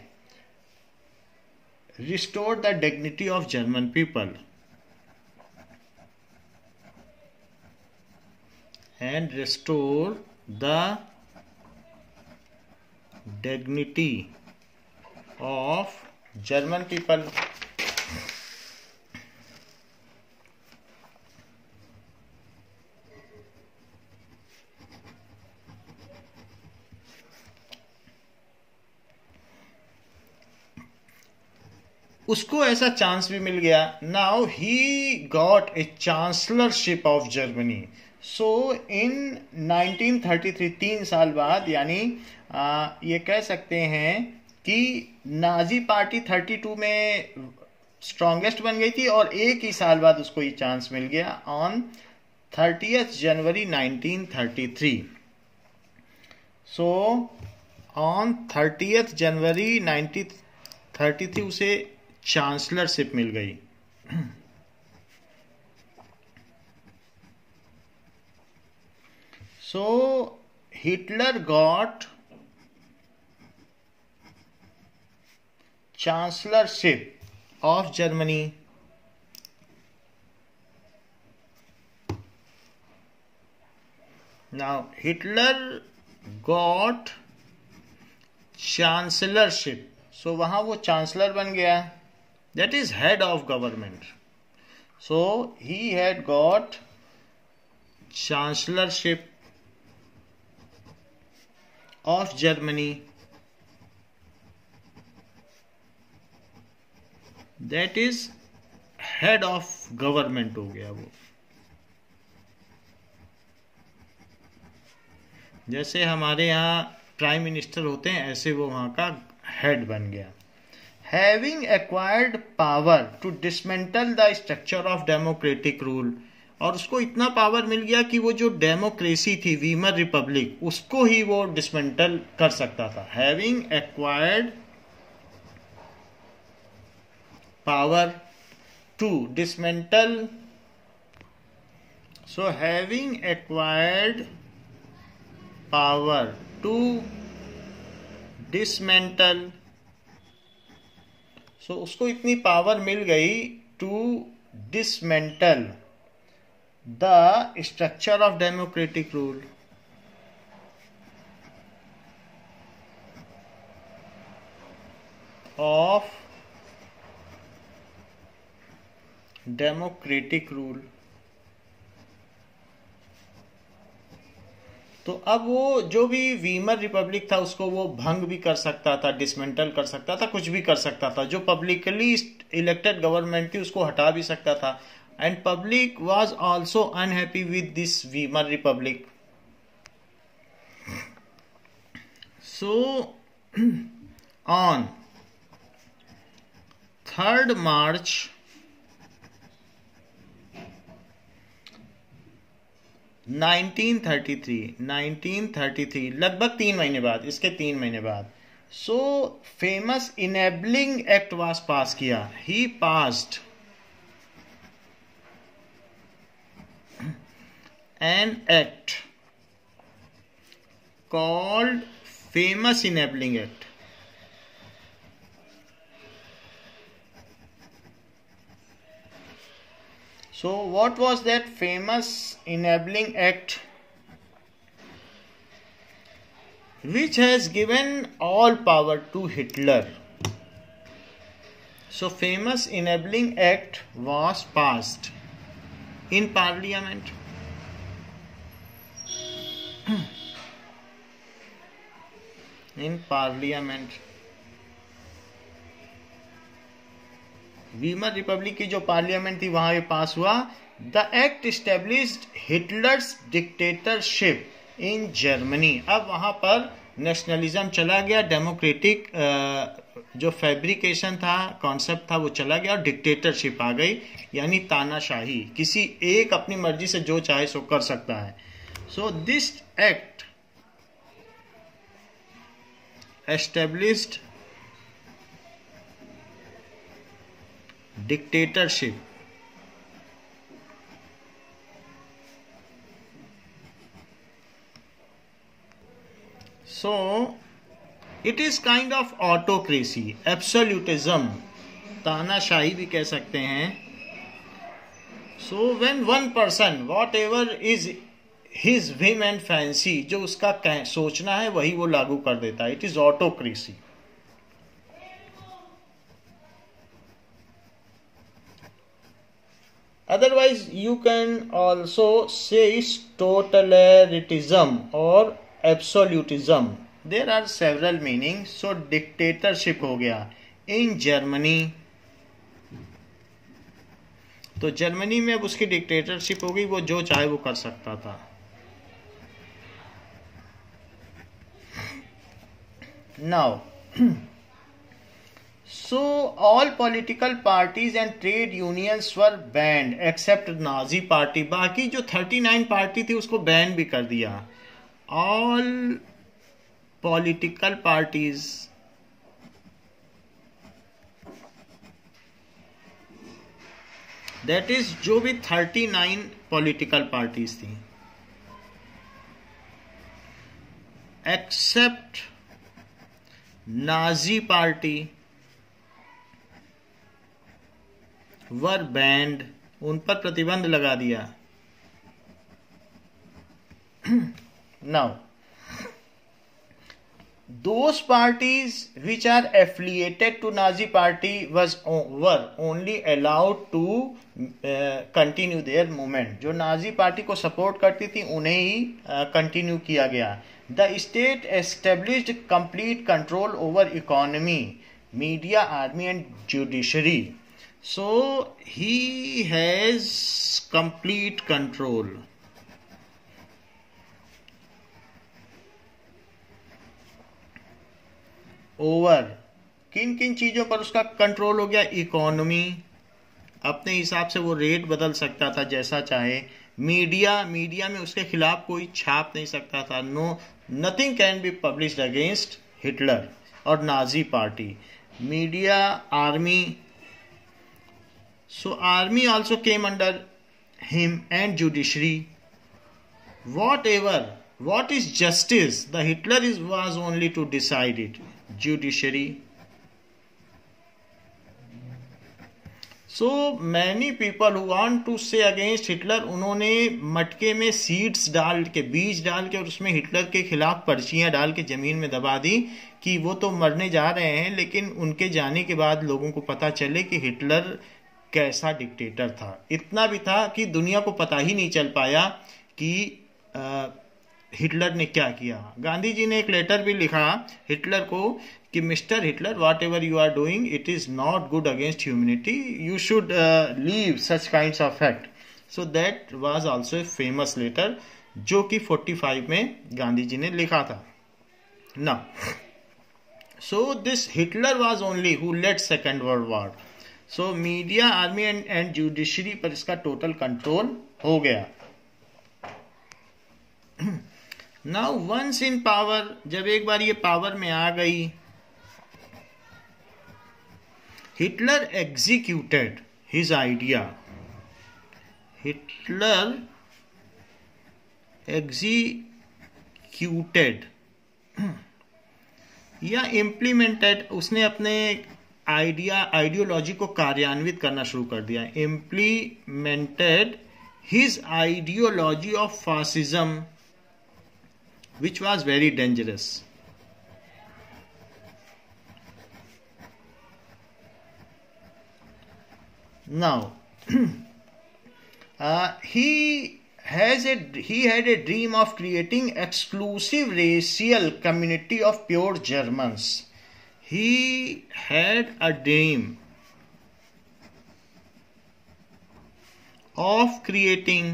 restore the dignity of German people. And restore the dignity of German people. उसको ऐसा चांस भी मिल गया। Now he got a chancellorship of Germany. So in 1933, 3 साल बाद, यानी ये कह सकते हैं कि नाजी पार्टी 32 में स्ट्रॉन्गेस्ट बन गई थी और एक ही साल बाद उसको ये चांस मिल गया on 30th January 1933। So on 30th जनवरी 1933 उसे चांसलरशिप मिल गई। So Hitler got chancellorship of Germany. Now Hitler got chancellorship, so वहां वो चांसलर बन गया, that is head of government. So he had got chancellorship of Germany, that is head of government हो गया वो। जैसे हमारे यहाँ प्राइम मिनिस्टर होते हैं ऐसे वो वहाँ का हेड बन गया। Having acquired power to dismantle the structure of democratic rule, और उसको इतना पावर मिल गया कि वो जो डेमोक्रेसी थी वीमर रिपब्लिक उसको ही वो डिसमेंटल कर सकता था। Having acquired power to dismantle, so having acquired power to dismantle, सो उसको इतनी पावर मिल गई to dismantle the structure of democratic rule. Of democratic rule तो अब वो जो भी वीमर रिपब्लिक था उसको वो भंग भी कर सकता था, डिसमेंटल कर सकता था, कुछ भी कर सकता था। जो पब्लिकली इलेक्टेड गवर्नमेंट थी उसको हटा भी सकता था। And public was also unhappy with this Weimar Republic. So on 3rd March 1933 लगभग 3 महीने बाद, इसके 3 महीने बाद, so famous enabling act was pass किया। He passed an act called famous enabling act. So what was that famous enabling act which has given all power to Hitler? So famous enabling act was passed in parliament. In parliament. Weimar Republic की जो parliament थी वहां ये पास हुआ। The act established Hitler's dictatorship in Germany. अब वहां पर nationalism चला गया, डेमोक्रेटिक जो फैब्रिकेशन था, कॉन्सेप्ट था, वो चला गया और डिक्टेटरशिप आ गई, यानी तानाशाही। किसी एक अपनी मर्जी से जो चाहे सो कर सकता है। So this act established dictatorship. So it is kind of autocracy, absolutism, तानाशाही भी कह सकते हैं। So when one person whatever is his whim and fancy, जो उसका सोचना है वही वो लागू कर देता है, it is autocracy. Otherwise, you can also say totalitarianism or absolutism. There are several meanings. So, dictatorship हो गया in Germany. तो जर्मनी में अब उसकी डिक्टेटरशिप हो गई, वो जो चाहे वो कर सकता था। Now, so all political parties and trade unions were banned except Nazi party. बाकी जो 39 पार्टी थी उसको बैन भी कर दिया। All political parties that is जो भी 39 political parties थी except Nazi party were banned, उन पर प्रतिबंध लगा दिया। Now those parties which are affiliated to Nazi party were only allowed to continue their movement. जो नाजी पार्टी को सपोर्ट करती थी उन्हें ही कंटिन्यू किया गया। The state established complete control over economy, media, army and judiciary. So he has complete control over किन किन चीजों पर उसका कंट्रोल हो गया। इकोनॉमी, अपने हिसाब से वो रेट बदल सकता था जैसा चाहे। मीडिया में उसके खिलाफ कोई छाप नहीं सकता था। Nothing can be published against Hitler और Nazi party. Media, army, so army also came under him, and judiciary. What is justice, the Hitler was only to decide it. Judiciary. So many people who want to say against Hitler, उन्होंने मटके में seeds डाल के, बीज डाल के, और उसमें हिटलर के खिलाफ पर्चियां डाल के जमीन में दबा दी कि वो तो मरने जा रहे हैं, लेकिन उनके जाने के बाद लोगों को पता चले कि हिटलर कैसा डिक्टेटर था। इतना भी था कि दुनिया को पता ही नहीं चल पाया कि हिटलर ने क्या किया। गांधी जी ने एक लेटर भी लिखा हिटलर को कि mister Hitler, whatever you are doing it is not good against humanity, you should leave such kinds of act. So that was also a famous letter जो कि 45 में गांधी जी ने लिखा था ना। So this Hitler was only who led second world war. So media, army and judiciary पर इसका total control हो गया। नाउ वंस इन पावर, जब एक बार ये पावर में आ गई, Hitler executed his idea. Hitler executed या इम्प्लीमेंटेड, उसने अपने आइडियोलॉजी को कार्यान्वित करना शुरू कर दिया। Implemented his ideology of fascism which was very dangerous. Now he had a dream of creating exclusive racial community of pure Germans. He had a dream of creating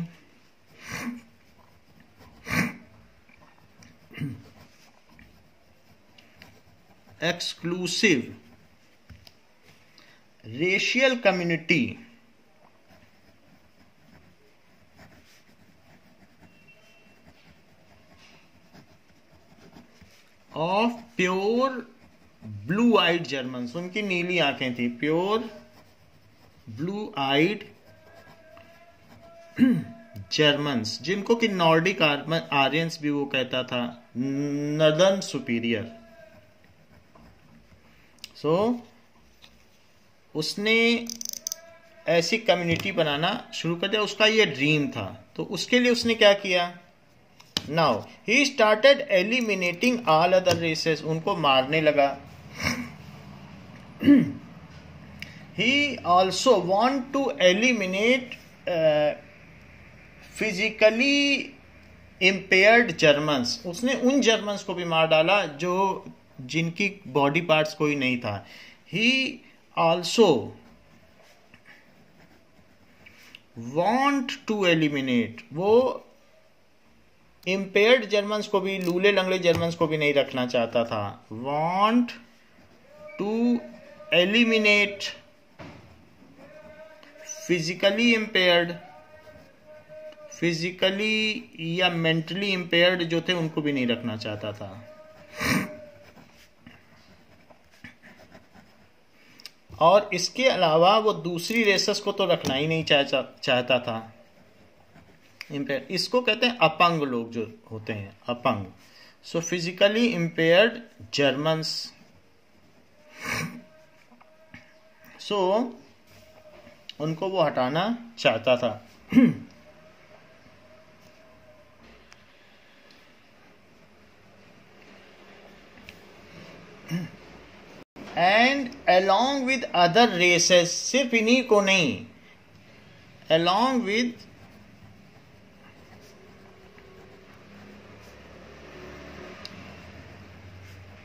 exclusive racial community of pure blue-eyed Germans. उनकी नीली आंखें थी, pure blue-eyed Germans, जिनको कि Nordic Aryans भी वो कहता था, नदर्न सुपीरियर। सो उसने ऐसी कम्युनिटी बनाना शुरू कर दिया, उसका ये ड्रीम था। तो उसके लिए उसने क्या किया, now he started eliminating all other races, उनको मारने लगा। He also want to eliminate physically impaired Germans, उसने उन जर्मन्स को भी मार डाला जो जिनकी बॉडी पार्ट्स कोई नहीं था। He also want to eliminate, वो इम्पेयर्ड जर्मन्स को भी, लूले लंगड़े जर्मन्स को भी नहीं रखना चाहता था। Want to eliminate physically impaired, physically या मेंटली इम्पेयर्ड जो थे उनको भी नहीं रखना चाहता था। और इसके अलावा वो दूसरी रेसेस को तो रखना ही नहीं चाहता था। इसको कहते हैं अपंग लोग जो होते हैं, अपंग। सो फिजिकली इम्पेयर्ड जर्मन्स, सो उनको वो हटाना चाहता था। And along with other races, सिर्फ इन्हीं को नहीं, along with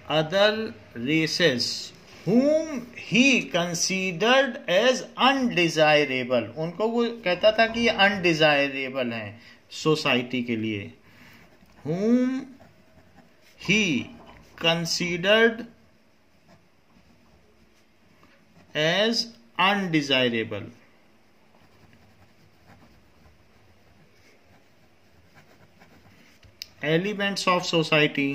other races whom he considered as undesirable, उनको वो कहता था कि ये अनडिजायरेबल हैं सोसाइटी के लिए। whom he considered as undesirable, elements of society।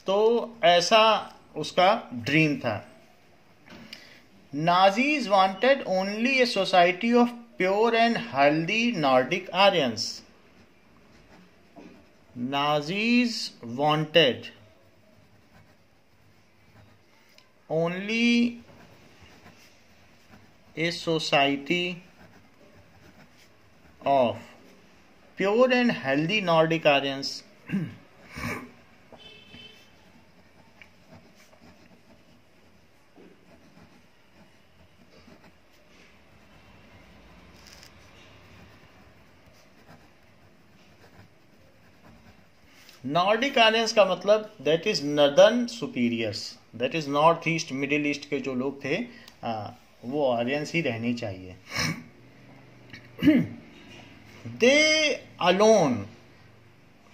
तो ऐसा उसका ड्रीम था। Nazis wanted only a society of pure and healthy Nordic Aryans. Nazis wanted only a society of pure and healthy Nordic Aryans Nordic Aryans का मतलब that is northern superiors, that is north east middle east के जो लोग थे वो Aryans ही रहने चाहिए। They alone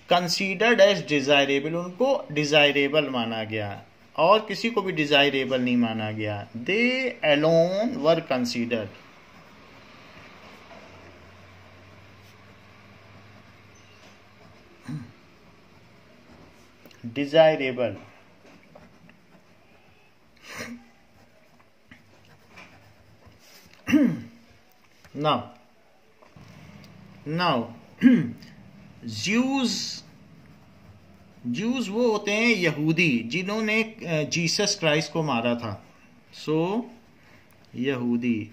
considered as desirable, उनको डिजायरेबल माना गया और किसी को भी डिजायरेबल नहीं माना गया। दे अलोन वर कंसीडर्ड, डिजायरेबल। नाउ ज्यूज वो होते हैं यहूदी जिन्होंने जीसस क्राइस्ट को मारा था। सो यहूदी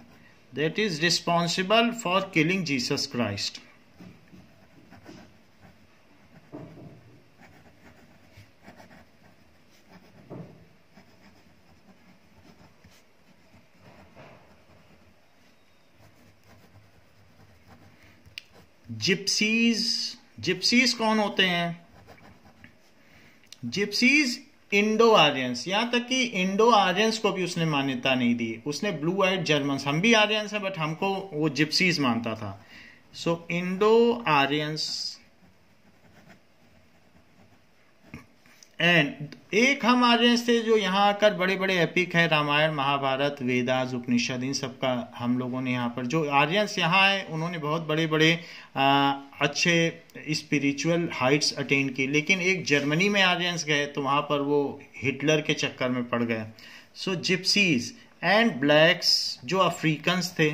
that is responsible for killing Jesus Christ. Gypsies कौन होते हैं? जिप्सीज इंडो आर्यंस, यहां तक कि इंडो आर्यंस को भी उसने मान्यता नहीं दी। उसने ब्लू आइड जर्मन्स, हम भी आर्यंस हैं बट हमको वो जिप्सीज मानता था। सो इंडो आर्यंस एंड एक हम आर्यंस थे जो यहाँ आकर बड़े बड़े एपिक है, रामायण महाभारत वेदास उपनिषद, इन सब का हम लोगों ने यहाँ पर जो आर्यंस यहाँ है उन्होंने बहुत बड़े बड़े अच्छे स्पिरिचुअल हाइट्स अटेन की। लेकिन एक जर्मनी में आर्यंस गए तो वहाँ पर वो हिटलर के चक्कर में पड़ गए। सो जिप्सीज एंड ब्लैक्स जो अफ्रीकन्स थे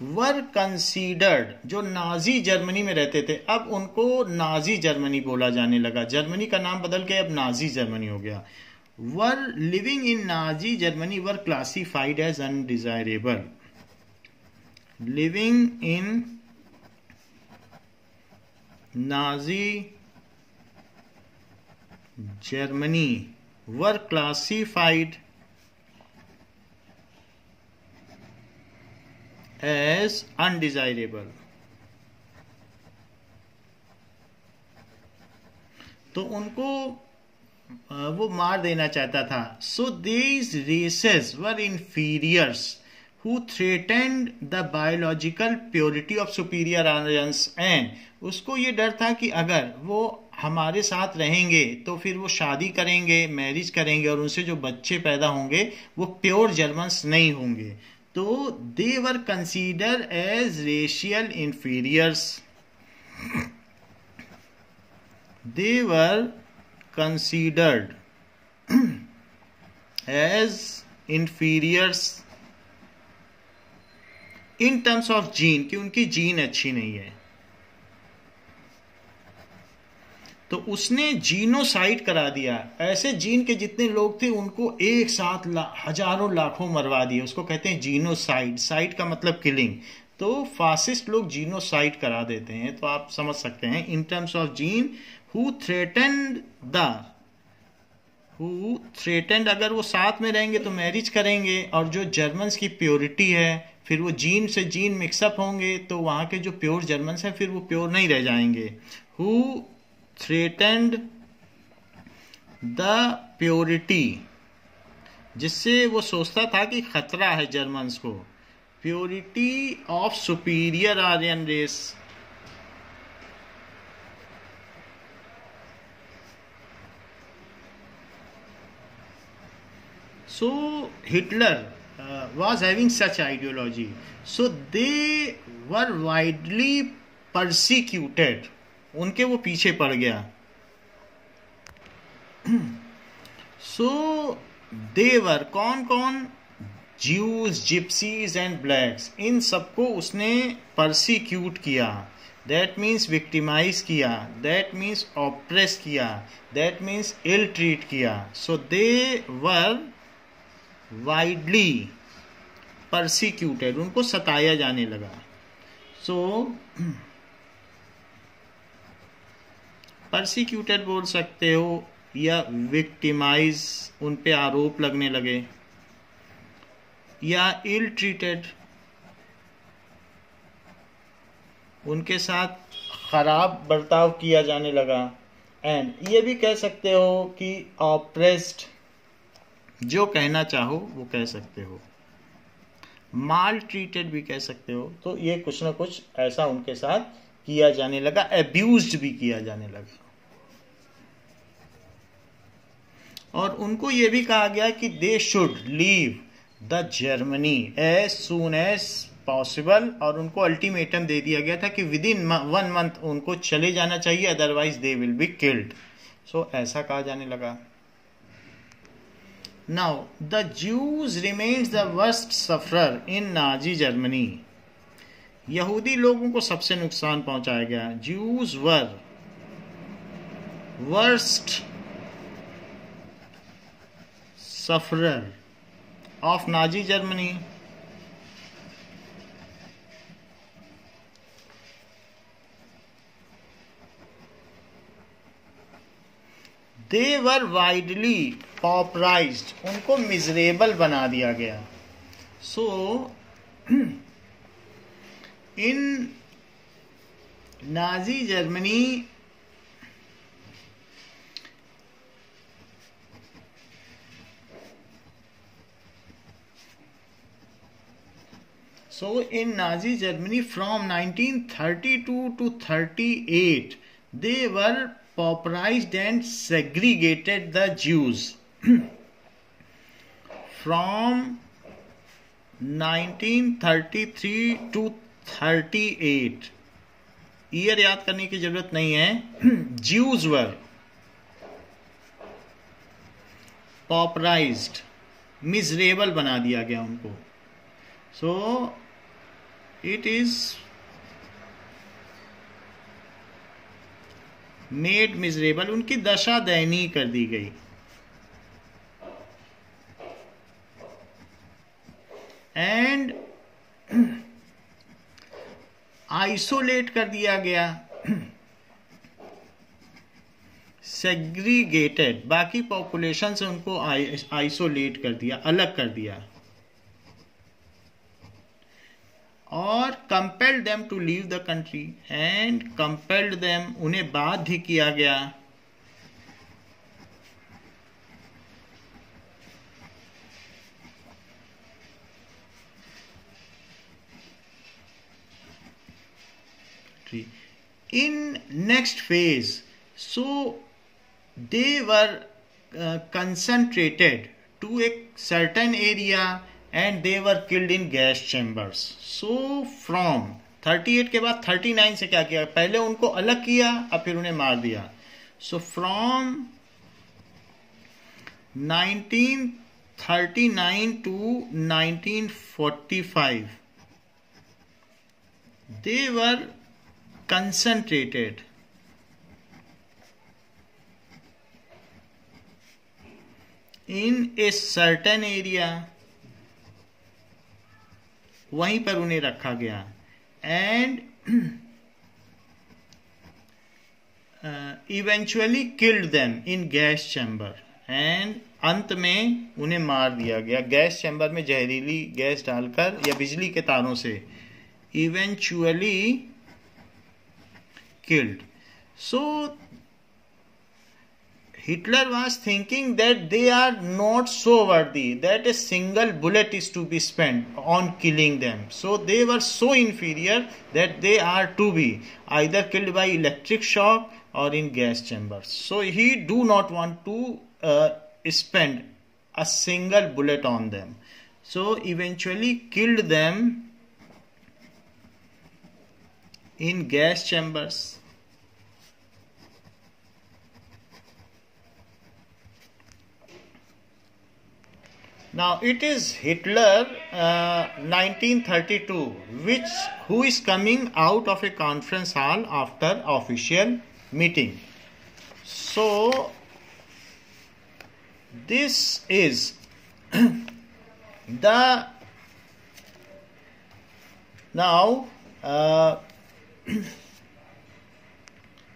वर कंसीडर्ड, जो नाजी जर्मनी में रहते थे अब उनको नाजी जर्मनी बोला जाने लगा। जर्मनी का नाम बदल के अब नाजी जर्मनी हो गया। Were living in Nazi Germany were classified as undesirable. Living in Nazi Germany were classified as undesirable। तो उनको वो मार देना चाहता था। सो these races were inferiors who threatened the biological purity of superior Aryans, and उसको ये डर था कि अगर वो हमारे साथ रहेंगे तो फिर वो शादी करेंगे, मैरिज करेंगे और उनसे जो बच्चे पैदा होंगे वो प्योर जर्मन्स नहीं होंगे। तो they were consider as racial inferiors. They were considered as inferiors in terms of gene, कि उनकी जीन अच्छी नहीं है। तो उसने जीनोसाइड करा दिया। ऐसे जीन के जितने लोग थे उनको एक साथ हजारों लाखों मरवा दिए। उसको कहते हैं जीनोसाइड। साइड का मतलब किलिंग। तो फासिस्ट लोग जीनोसाइड करा देते हैं। तो आप समझ सकते हैं इन terms of gene who threatened, अगर वो साथ में रहेंगे तो मैरिज करेंगे और जो जर्मन्स की प्योरिटी है फिर वो जीन से जीन मिक्सअप होंगे तो वहां के जो प्योर जर्मन्स हैं फिर वो प्योर नहीं रह जाएंगे। हु थ्रेटेंड द प्योरिटी, जिससे वो सोचता था कि खतरा है जर्मन्स को, purity of superior Aryan race. So Hitler was having such ideology, so they were widely persecuted। उनके वो पीछे पड़ गया। सो देवर कौन कौन? ज्यूज, जिप्सीज एंड ब्लैक्स, इन सबको उसने परसिक्यूट किया। दैट मीन्स विक्टिमाइज किया, दैट मीन्स ऑप्रेस किया, दैट मीन्स इल ट्रीट किया। सो दे वर वाइडली परसिक्यूटेड, उनको सताया जाने लगा। सो परसिक्यूटेड बोल सकते हो या विक्टिमाइज, उन पे आरोप लगने लगे, या इल ट्रीटेड। उनके साथ खराब बर्ताव किया जाने लगा। एंड ये भी कह सकते हो कि ऑप्रेस्ड, जो कहना चाहो वो कह सकते हो, माल ट्रीटेड भी कह सकते हो। तो ये कुछ ना कुछ ऐसा उनके साथ किया जाने लगा, अब्यूज्ड भी किया जाने लगा। और उनको ये भी कहा गया कि they should leave the Germany as soon as possible, और उनको अल्टीमेटम दे दिया गया था कि विद इन 1 मंथ उनको चले जाना चाहिए, otherwise they will be killed. So ऐसा कहा जाने लगा। Now the Jews remains the worst sufferer in Nazi Germany. यहूदी लोगों को सबसे नुकसान पहुंचाया गया। Jews were worst sufferer of Nazi Germany. They were widely pauperized. उनको मिजरेबल बना दिया गया। So in Nazi Germany, from 1932 to 38, they were pauperized and segregated the Jews. From 1933 to 38, year याद करने की जरूरत नहीं है। Jews were pauperized, मिजरेबल बना दिया गया उनको। So it is made miserable, उनकी दशा दयनीय कर दी गई। एंड आइसोलेट कर दिया गया, सेग्रीगेटेड, बाकी पॉपुलेशन से उनको आइसोलेट कर दिया, अलग कर दिया। और compelled them to leave the country, and compelled them, उन्हें बाध्य किया गया in next phase. So they were concentrated to a certain area and they were killed in gas chambers. So from 38 के बाद 39 से क्या किया, पहले उनको अलग किया और फिर उन्हें मार दिया. So from 1939 to 1945 they were concentrated in a certain area, वहीं पर उन्हें रखा गया. And eventually killed them in gas chamber, and अंत में उन्हें मार दिया गया गैस चैम्बर में जहरीली गैस डालकर या बिजली के तारों से. Eventually killed. So Hitler was thinking that they are not so worthy that a single bullet is to be spent on killing them. So they were so inferior that they are to be either killed by electric shock or in gas chambers. So he do not want to spend a single bullet on them. So eventually killed them in gas chambers. Now it is Hitler 1932 who is coming out of a conference hall after official meeting. So this is the now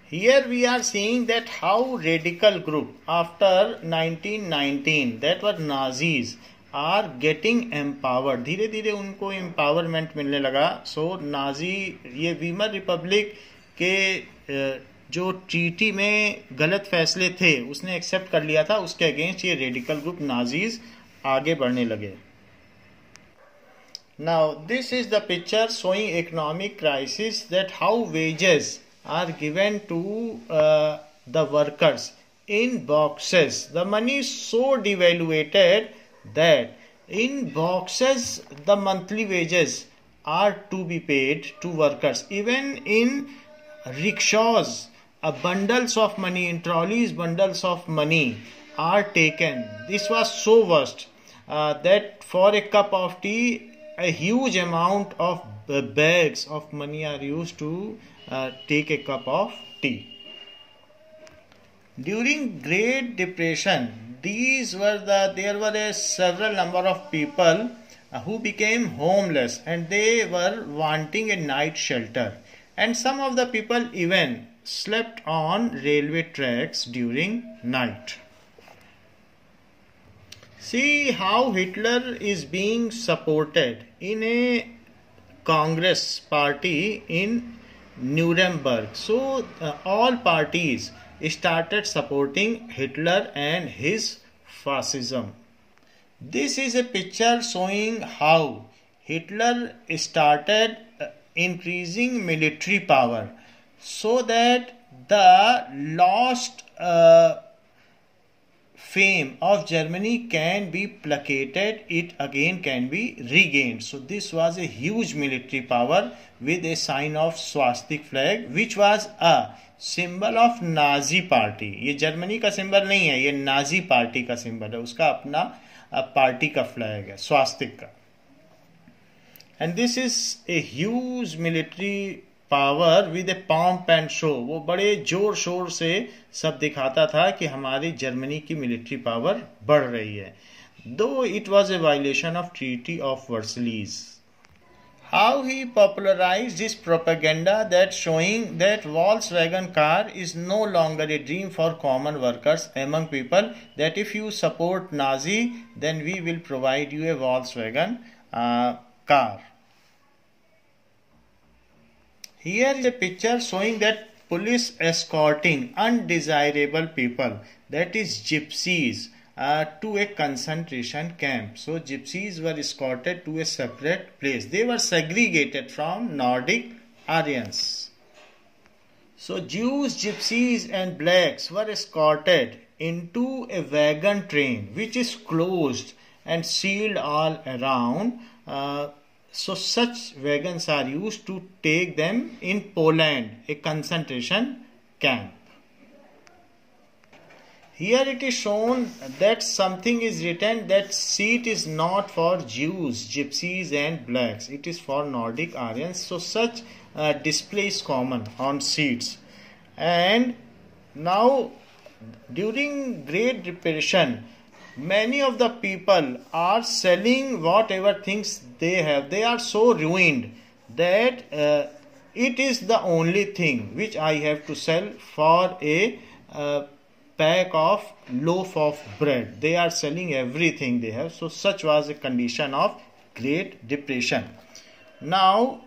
here we are seeing that how radical group after 1919, that were Nazis, are getting empowered, धीरे धीरे उनको empowerment मिलने लगा. So Nazi, ये Weimar Republic के जो treaty में गलत फैसले थे उसने एक्सेप्ट कर लिया था, उसके अगेंस्ट ये रेडिकल ग्रुप नाजीज आगे बढ़ने लगे. Now this is the picture showing economic crisis, that how wages are given to the workers in boxes. The money is so devaluated that in boxes the monthly wages are to be paid to workers. Even in rickshaws, bundles of money, in trolleys bundles of money are taken. This was so worst that for a cup of tea a huge amount of bags of money are used to take a cup of tea. During Great Depression, there were a several number of people who became homeless, and they were wanting a night shelter, and some of the people even slept on railway tracks during night. See how Hitler is being supported in a Congress party in Nuremberg. So all parties started supporting Hitler and his fascism. This is a picture showing how Hitler started increasing military power so that the lost fame of Germany can be placated, it again can be regained. So this was a huge military power with a sign of swastik flag, which was a symbol of Nazi party. ये Germany का symbol नहीं है, ये Nazi party का symbol है, उसका अपना party का फ्लैग है, स्वास्तिक का. And this is a huge military power with a pomp and show. वो बड़े जोर शोर से सब दिखाता था कि हमारी जर्मनी की मिलिट्री पावर बढ़ रही है, though it was a violation of treaty of Versailles. How he popularized this propaganda that showing that Volkswagen car is no longer a dream for common workers among people, that if you support Nazi then we will provide you a Volkswagen car. Here is a picture showing that police escorting undesirable people, that is gypsies, to a concentration camp. So gypsies were escorted to a separate place. They were segregated from Nordic Aryans. So Jews, gypsies and blacks were escorted into a wagon train which is closed and sealed all around. So such wagons are used to take them in Poland, a concentration camp. Here it is shown that something is written that seat is not for Jews, gypsies and blacks. It is for Nordic Aryans. So such display is common on seats. And now during Great Depression, many of the people are selling whatever things they have. They are so ruined that it is the only thing which I have to sell for a pack of loaf of bread. They are selling everything they have. So such was the condition of Great Depression. Now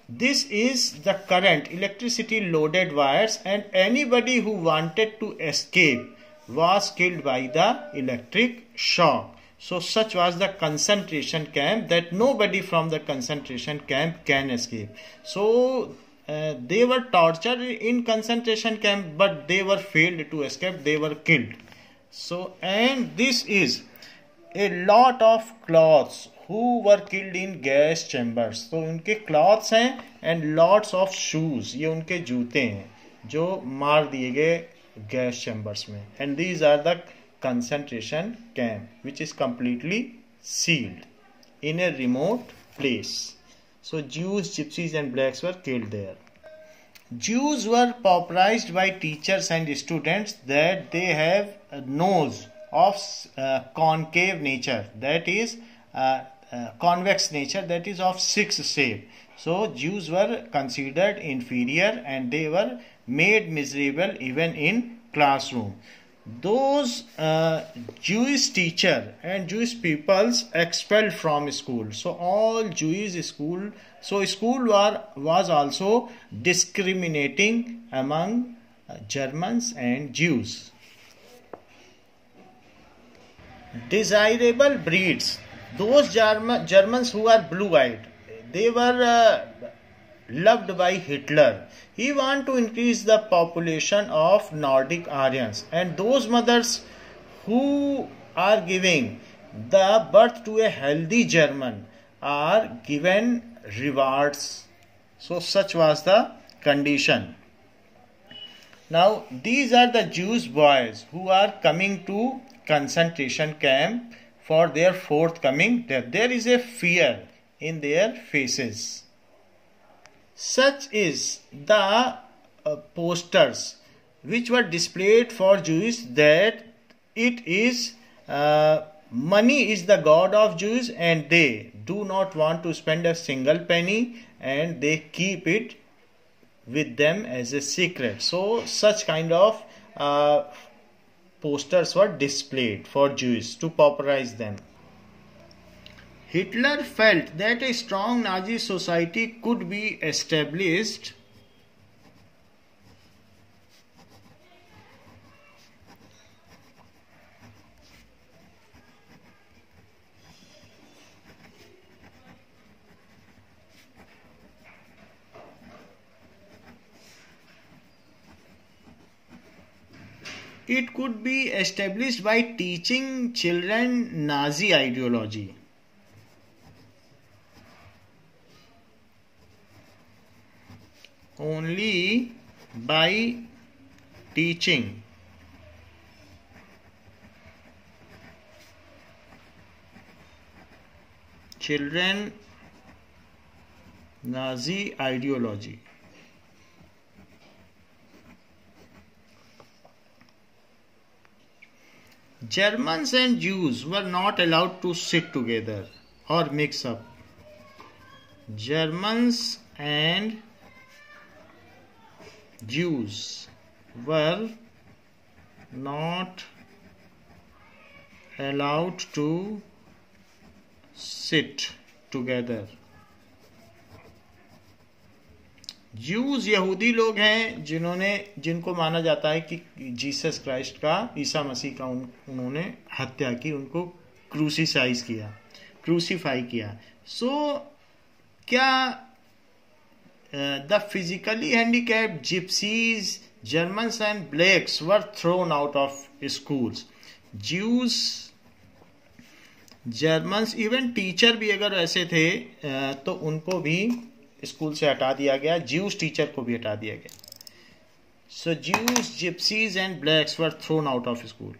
this is the current, electricity loaded wires, and anybody who wanted to escape was killed by the electric shock. So such was the concentration camp that nobody from the concentration camp can escape. So they were tortured in concentration camp, but they were failed to escape. They were killed. So, and this is a lot of cloths who were killed in gas chambers. तो उनके cloths हैं and lots of shoes. ये उनके जूते हैं जो मार दिए गए gas chambers में. And these are the concentration camp which is completely sealed in a remote place. So Jews, gypsies and blacks were killed there. Jews were pauperized by teachers and students that they have a nose of concave nature, that is convex nature, that is of six shape. So Jews were considered inferior and they were made miserable even in classroom. those Jewish teacher and Jewish peoples expelled from school. So all Jewish school, so school was also discriminating among Germans and Jews. Desirable breeds, those Germans who are blue-eyed, they were loved by Hitler. He want to increase the population of Nordic Aryans, and those mothers who are giving the birth to a healthy German are given rewards. So such was the condition. Now these are the Jewish boys who are coming to concentration camp for their forthcoming death. There is a fear in their faces. Such is the posters which were displayed for Jews, that it is money is the god of Jews, and they do not want to spend a single penny, and they keep it with them as a secret. So such kind of posters were displayed for Jews to pauperize them. Hitler felt that a strong Nazi society could be established by teaching children Nazi ideology. Only by teaching children Nazi ideology. Germans and Jews were not allowed to sit together or mix up. Germans and Jews were not allowed to sit together. Jews यहूदी लोग हैं जिनको माना जाता है कि Jesus Christ का, ईसा मसीह का उन्होंने हत्या की, उनको क्रूसीफाई किया. सो क्या the physically handicapped gypsies, Germans and blacks were thrown out of schools. Jews, Germans, even teacher भी अगर ऐसे थे तो उनको भी स्कूल से हटा दिया गया. Jewish टीचर को भी हटा दिया गया. So Jews, gypsies and blacks were thrown out of school.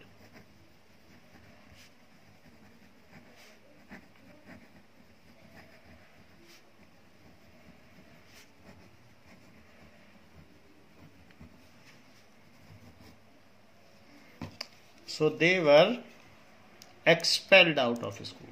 So they were expelled out of school.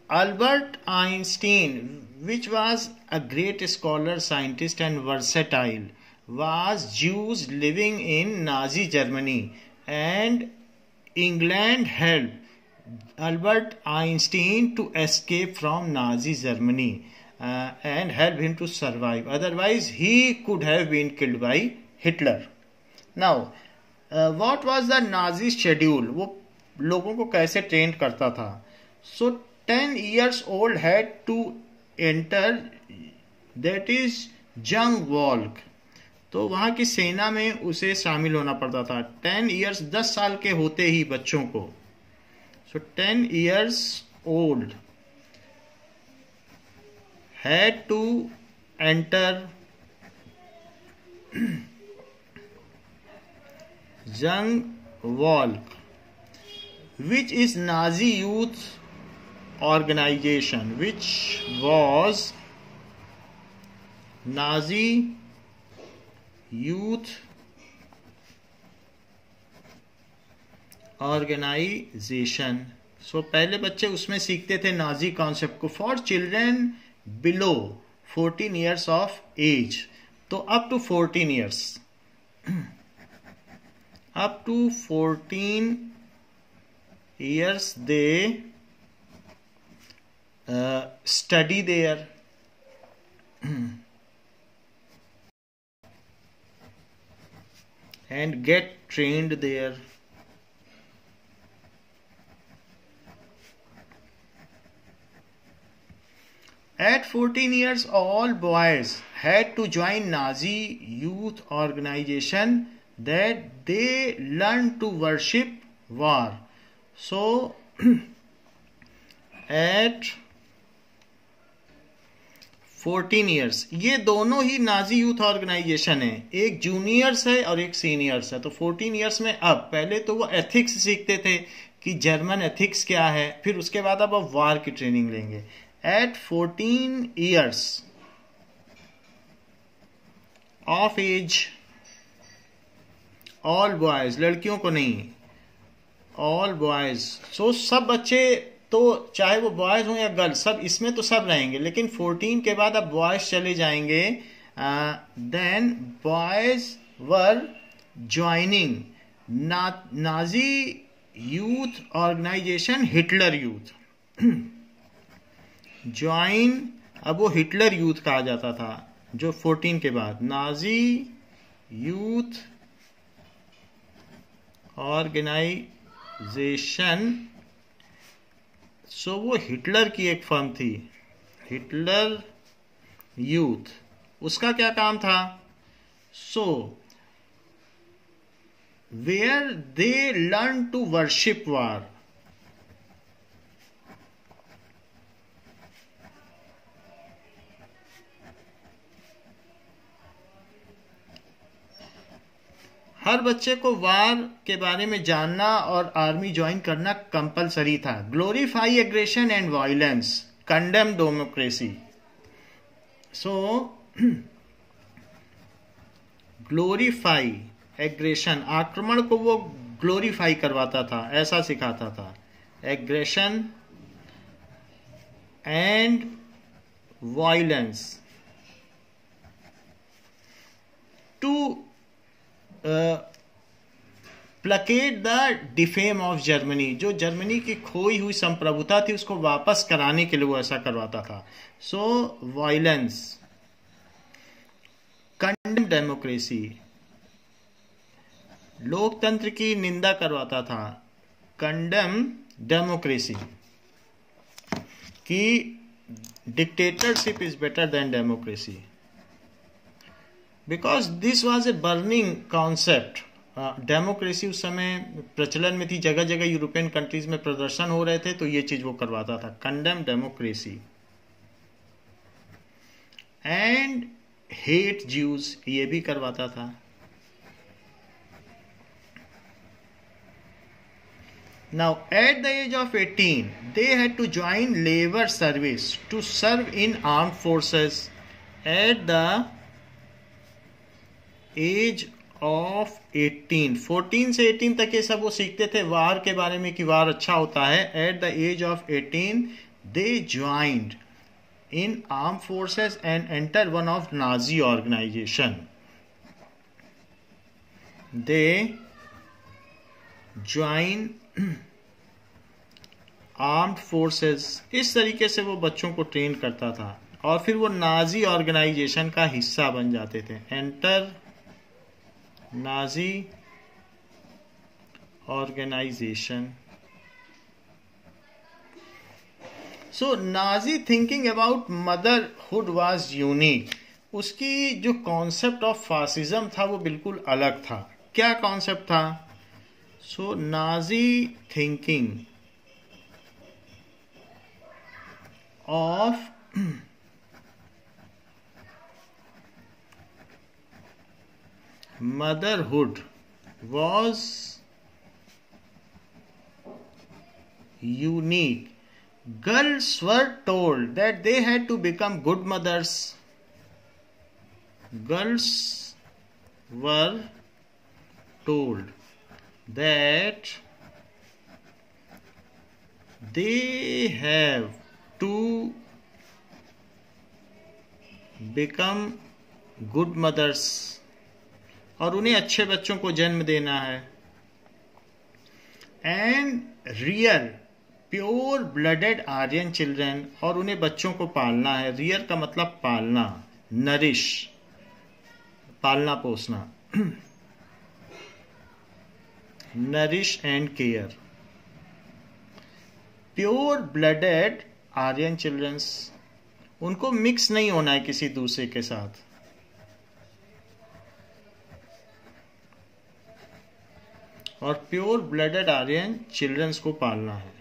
Albert Einstein, which was a great scholar, scientist and versatile, was Jews living in Nazi Germany, and England helped Albert Einstein to escape from Nazi Germany and help him to survive. Otherwise, he could have been killed by Hitler. Now, what was the Nazi schedule? वो लोगों को कैसे train करता था? So 10 years old had to enter, that is Jungvolk. तो वहाँ की सेना में उसे शामिल होना पड़ता था. 10 years, 10 साल के होते ही बच्चों को. So 10 years old had to enter Jungvolk, which is Nazi youth organization, which was Nazi youth organization. सो पहले बच्चे उसमें सीखते थे नाजी कॉन्सेप्ट को for children below 14 years of age. तो up to 14 years, up to 14 years they study there and get trained there. At 14 years, all boys had to join Nazi youth organization that they learned to worship war. So at 14 years, ये दोनों ही Nazi youth organisation है, एक juniors है और एक seniors है। तो 14 years में अब पहले तो वो एथिक्स सीखते थे कि जर्मन एथिक्स क्या है, फिर उसके बाद अब वार की ट्रेनिंग लेंगे। At 14 years of age, all boys, लड़कियों को नहीं, ऑल बॉयज। सो सब बच्चे, तो चाहे वो बॉयज हों या गर्ल्स, सब इसमें तो सब रहेंगे, लेकिन 14 के बाद अब बॉयज चले जाएंगे। Then boys were joining Nazi youth organization Hitler youth. Join, अब वो हिटलर यूथ कहा जाता था जो 14 के बाद, नाजी यूथ ऑर्गेनाइजेशन। सो वो हिटलर की एक फर्म थी, हिटलर यूथ। उसका क्या काम था? So where they learn to worship war. हर बच्चे को वार के बारे में जानना और आर्मी ज्वाइन करना कंपलसरी था। Glorify aggression and violence, condemn democracy. So glorify aggression, आक्रमण को वो ग्लोरीफाई करवाता था, ऐसा सिखाता था। Aggression and violence to placate the defame of Germany. जो जर्मनी की खोई हुई संप्रभुता थी उसको वापस कराने के लिए वो ऐसा करवाता था। सो वायलेंस, कंडेम डेमोक्रेसी, लोकतंत्र की निंदा करवाता था। कंडेम डेमोक्रेसी कि dictatorship is better than democracy, because this was a burning concept. Democracy उस समय प्रचलन में थी, जगह जगह यूरोपियन कंट्रीज में प्रदर्शन हो रहे थे, तो ये चीज वो करवाता था, condemn democracy. And hate Jews, ये भी करवाता था। Now, at the age of 18, they had to join labor service to serve in armed forces. At the age of 18, 14 से 18 तक ये सब वो सीखते थे वार के बारे में कि वार अच्छा होता है। At the age of 18, they joined in armed forces and entered one of Nazi organization. They join armed forces. इस तरीके से वो बच्चों को ट्रेन करता था और फिर वो नाजी ऑर्गेनाइजेशन का हिस्सा बन जाते थे। Enter Nazi organization. So Nazi thinking about motherhood was unique. उसकी जो कॉन्सेप्ट ऑफ फासिज्म था वो बिल्कुल अलग था। क्या कॉन्सेप्ट था? So Nazi thinking of motherhood was unique. Girls were told that they had to become good mothers. Girls were told that they have to become good mothers, और उन्हें अच्छे बच्चों को जन्म देना है। And rear pure blooded Aryan children, और उन्हें बच्चों को पालना है। रियर का मतलब पालना, नरिश, पालना पोसना, nourish and care. Pure blooded Aryan childrens, उनको मिक्स नहीं होना है किसी दूसरे के साथ। और प्योर ब्लडेड आर्यन चिल्ड्रंस को पालना है।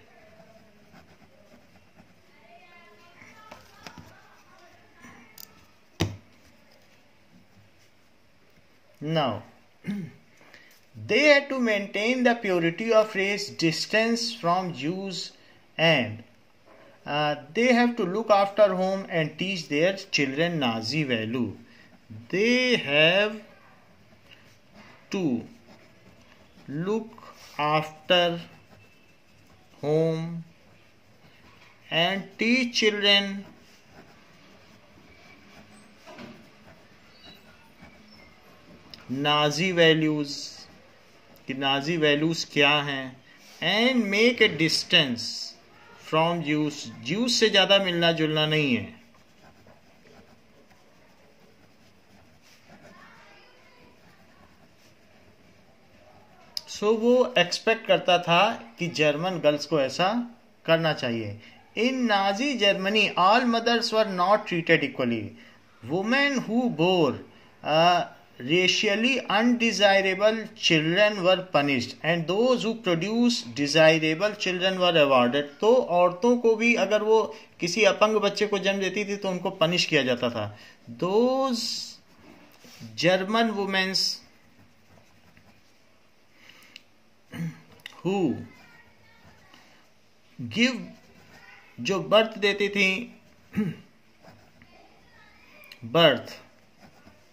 Now, they had to maintain the purity of race, distance from Jews, and they have to look after home and teach their children Nazi value. They have to look after home and teach children Nazi values, कि Nazi values क्या हैं। And make a distance from Zeus, juice से ज्यादा मिलना जुलना नहीं है। सो वो एक्सपेक्ट करता था कि जर्मन गर्ल्स को ऐसा करना चाहिए। In Nazi Germany all mothers were not treated equally. Women who bore racially undesirable children were punished and those who produced desirable children were awarded। तो औरतों को भी अगर वो किसी अपंग बच्चे को जन्म देती थी तो उनको पनिश किया जाता था। Those German women who give, जो बर्थ देती थी, birth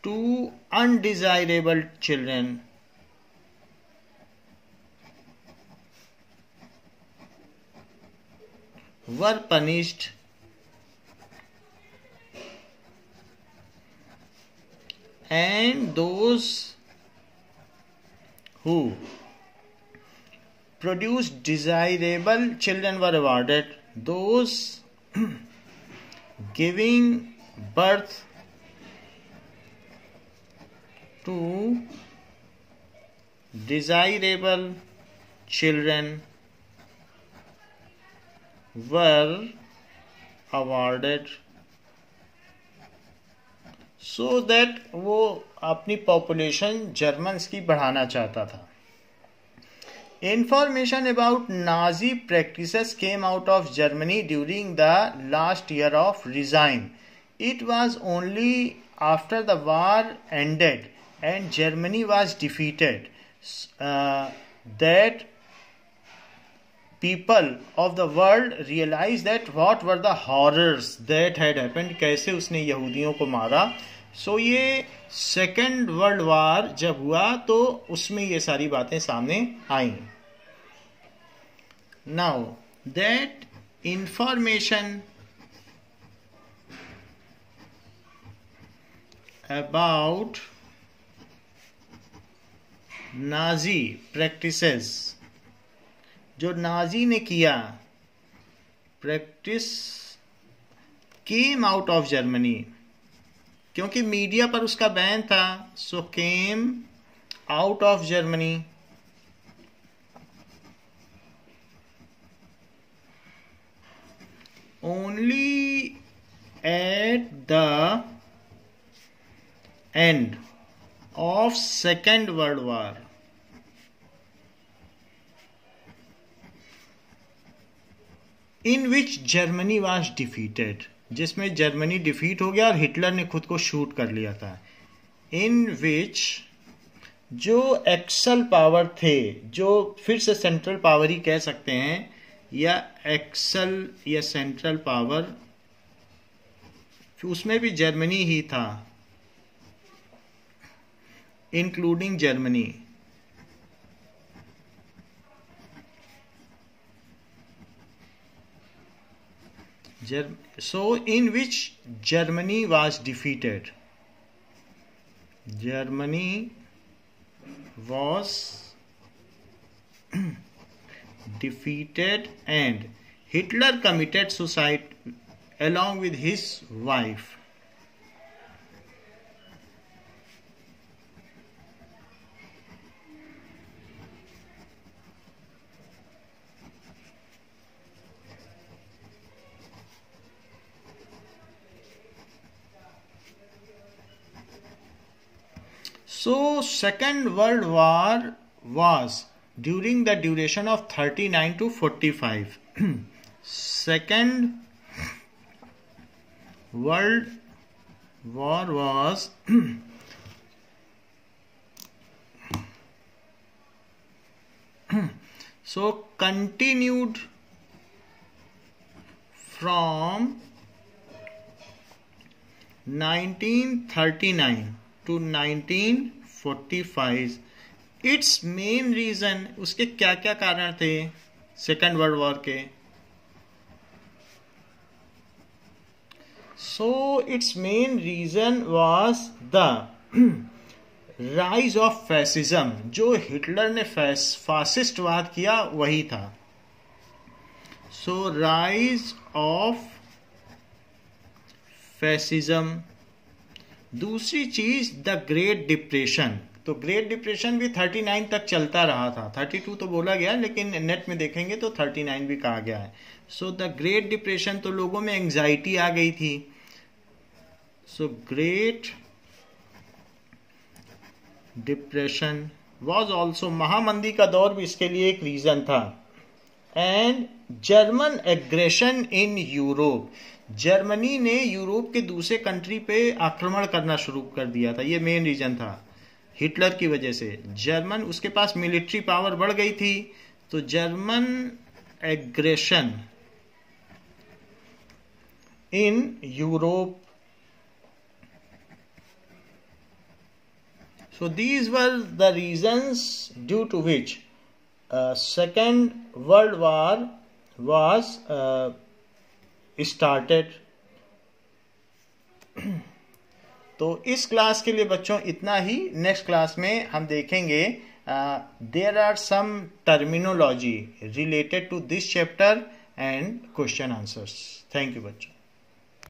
to undesirable children were punished and those who produced desirable children were awarded। Those giving birth to desirable children were awarded, so that वो अपनी population Germans की बढ़ाना चाहता था। Information about Nazi practices came out of Germany during the last year of regime. It was only after the war ended and Germany was defeated that people of the world realized that what were the horrors that had happened, कैसे उसने यहूदियों को मारा। सो ये second world war जब हुआ तो उसमें ये सारी बातें सामने आई। Now that information about Nazi practices, जो नाजी ने किया practice, came out of Germany, क्योंकि मीडिया पर उसका बैन था। So came out of Germany. Only at the end of Second World War in which Germany was defeated, जिसमें Germany defeat हो गया और हिटलर ने खुद को शूट कर लिया था। इन विच जो एक्सल पावर थे, जो फिर से सेंट्रल पावर ही कह सकते हैं, या एक्सल या सेंट्रल पावर, उसमें भी जर्मनी ही था, including Germany. So in which Germany was defeated? Germany was defeated and Hitler committed suicide along with his wife. So Second World War was during the duration of 39 to 45. Second World War was so continued from 1939 to 1945. It's main reason, उसके क्या क्या कारण थे second world war के? So it's main reason was the rise of fascism. जो Hitler ने फासिस्टवाद किया वही था. So rise of fascism. दूसरी चीज द ग्रेट डिप्रेशन. तो ग्रेट डिप्रेशन भी 39 तक चलता रहा था. 32 तो बोला गया, लेकिन नेट में देखेंगे तो 39 भी कहा गया है. सो द ग्रेट डिप्रेशन, तो लोगों में एंजाइटी आ गई थी. So great depression was also, महामंदी का दौर भी इसके लिए एक रीजन था. And German aggression in Europe. Germany ने यूरोप के दूसरे कंट्री पे आक्रमण करना शुरू कर दिया था. ये मेन रीजन था हिटलर की वजह से. जर्मन, उसके पास मिलिट्री पावर बढ़ गई थी, तो German aggression in Europe. So these were the reasons due to which Second World War was started. तो इस क्लास के लिए बच्चों इतना ही. नेक्स्ट क्लास में हम देखेंगे there are some terminology related to this chapter and question answers. Thank you बच्चों.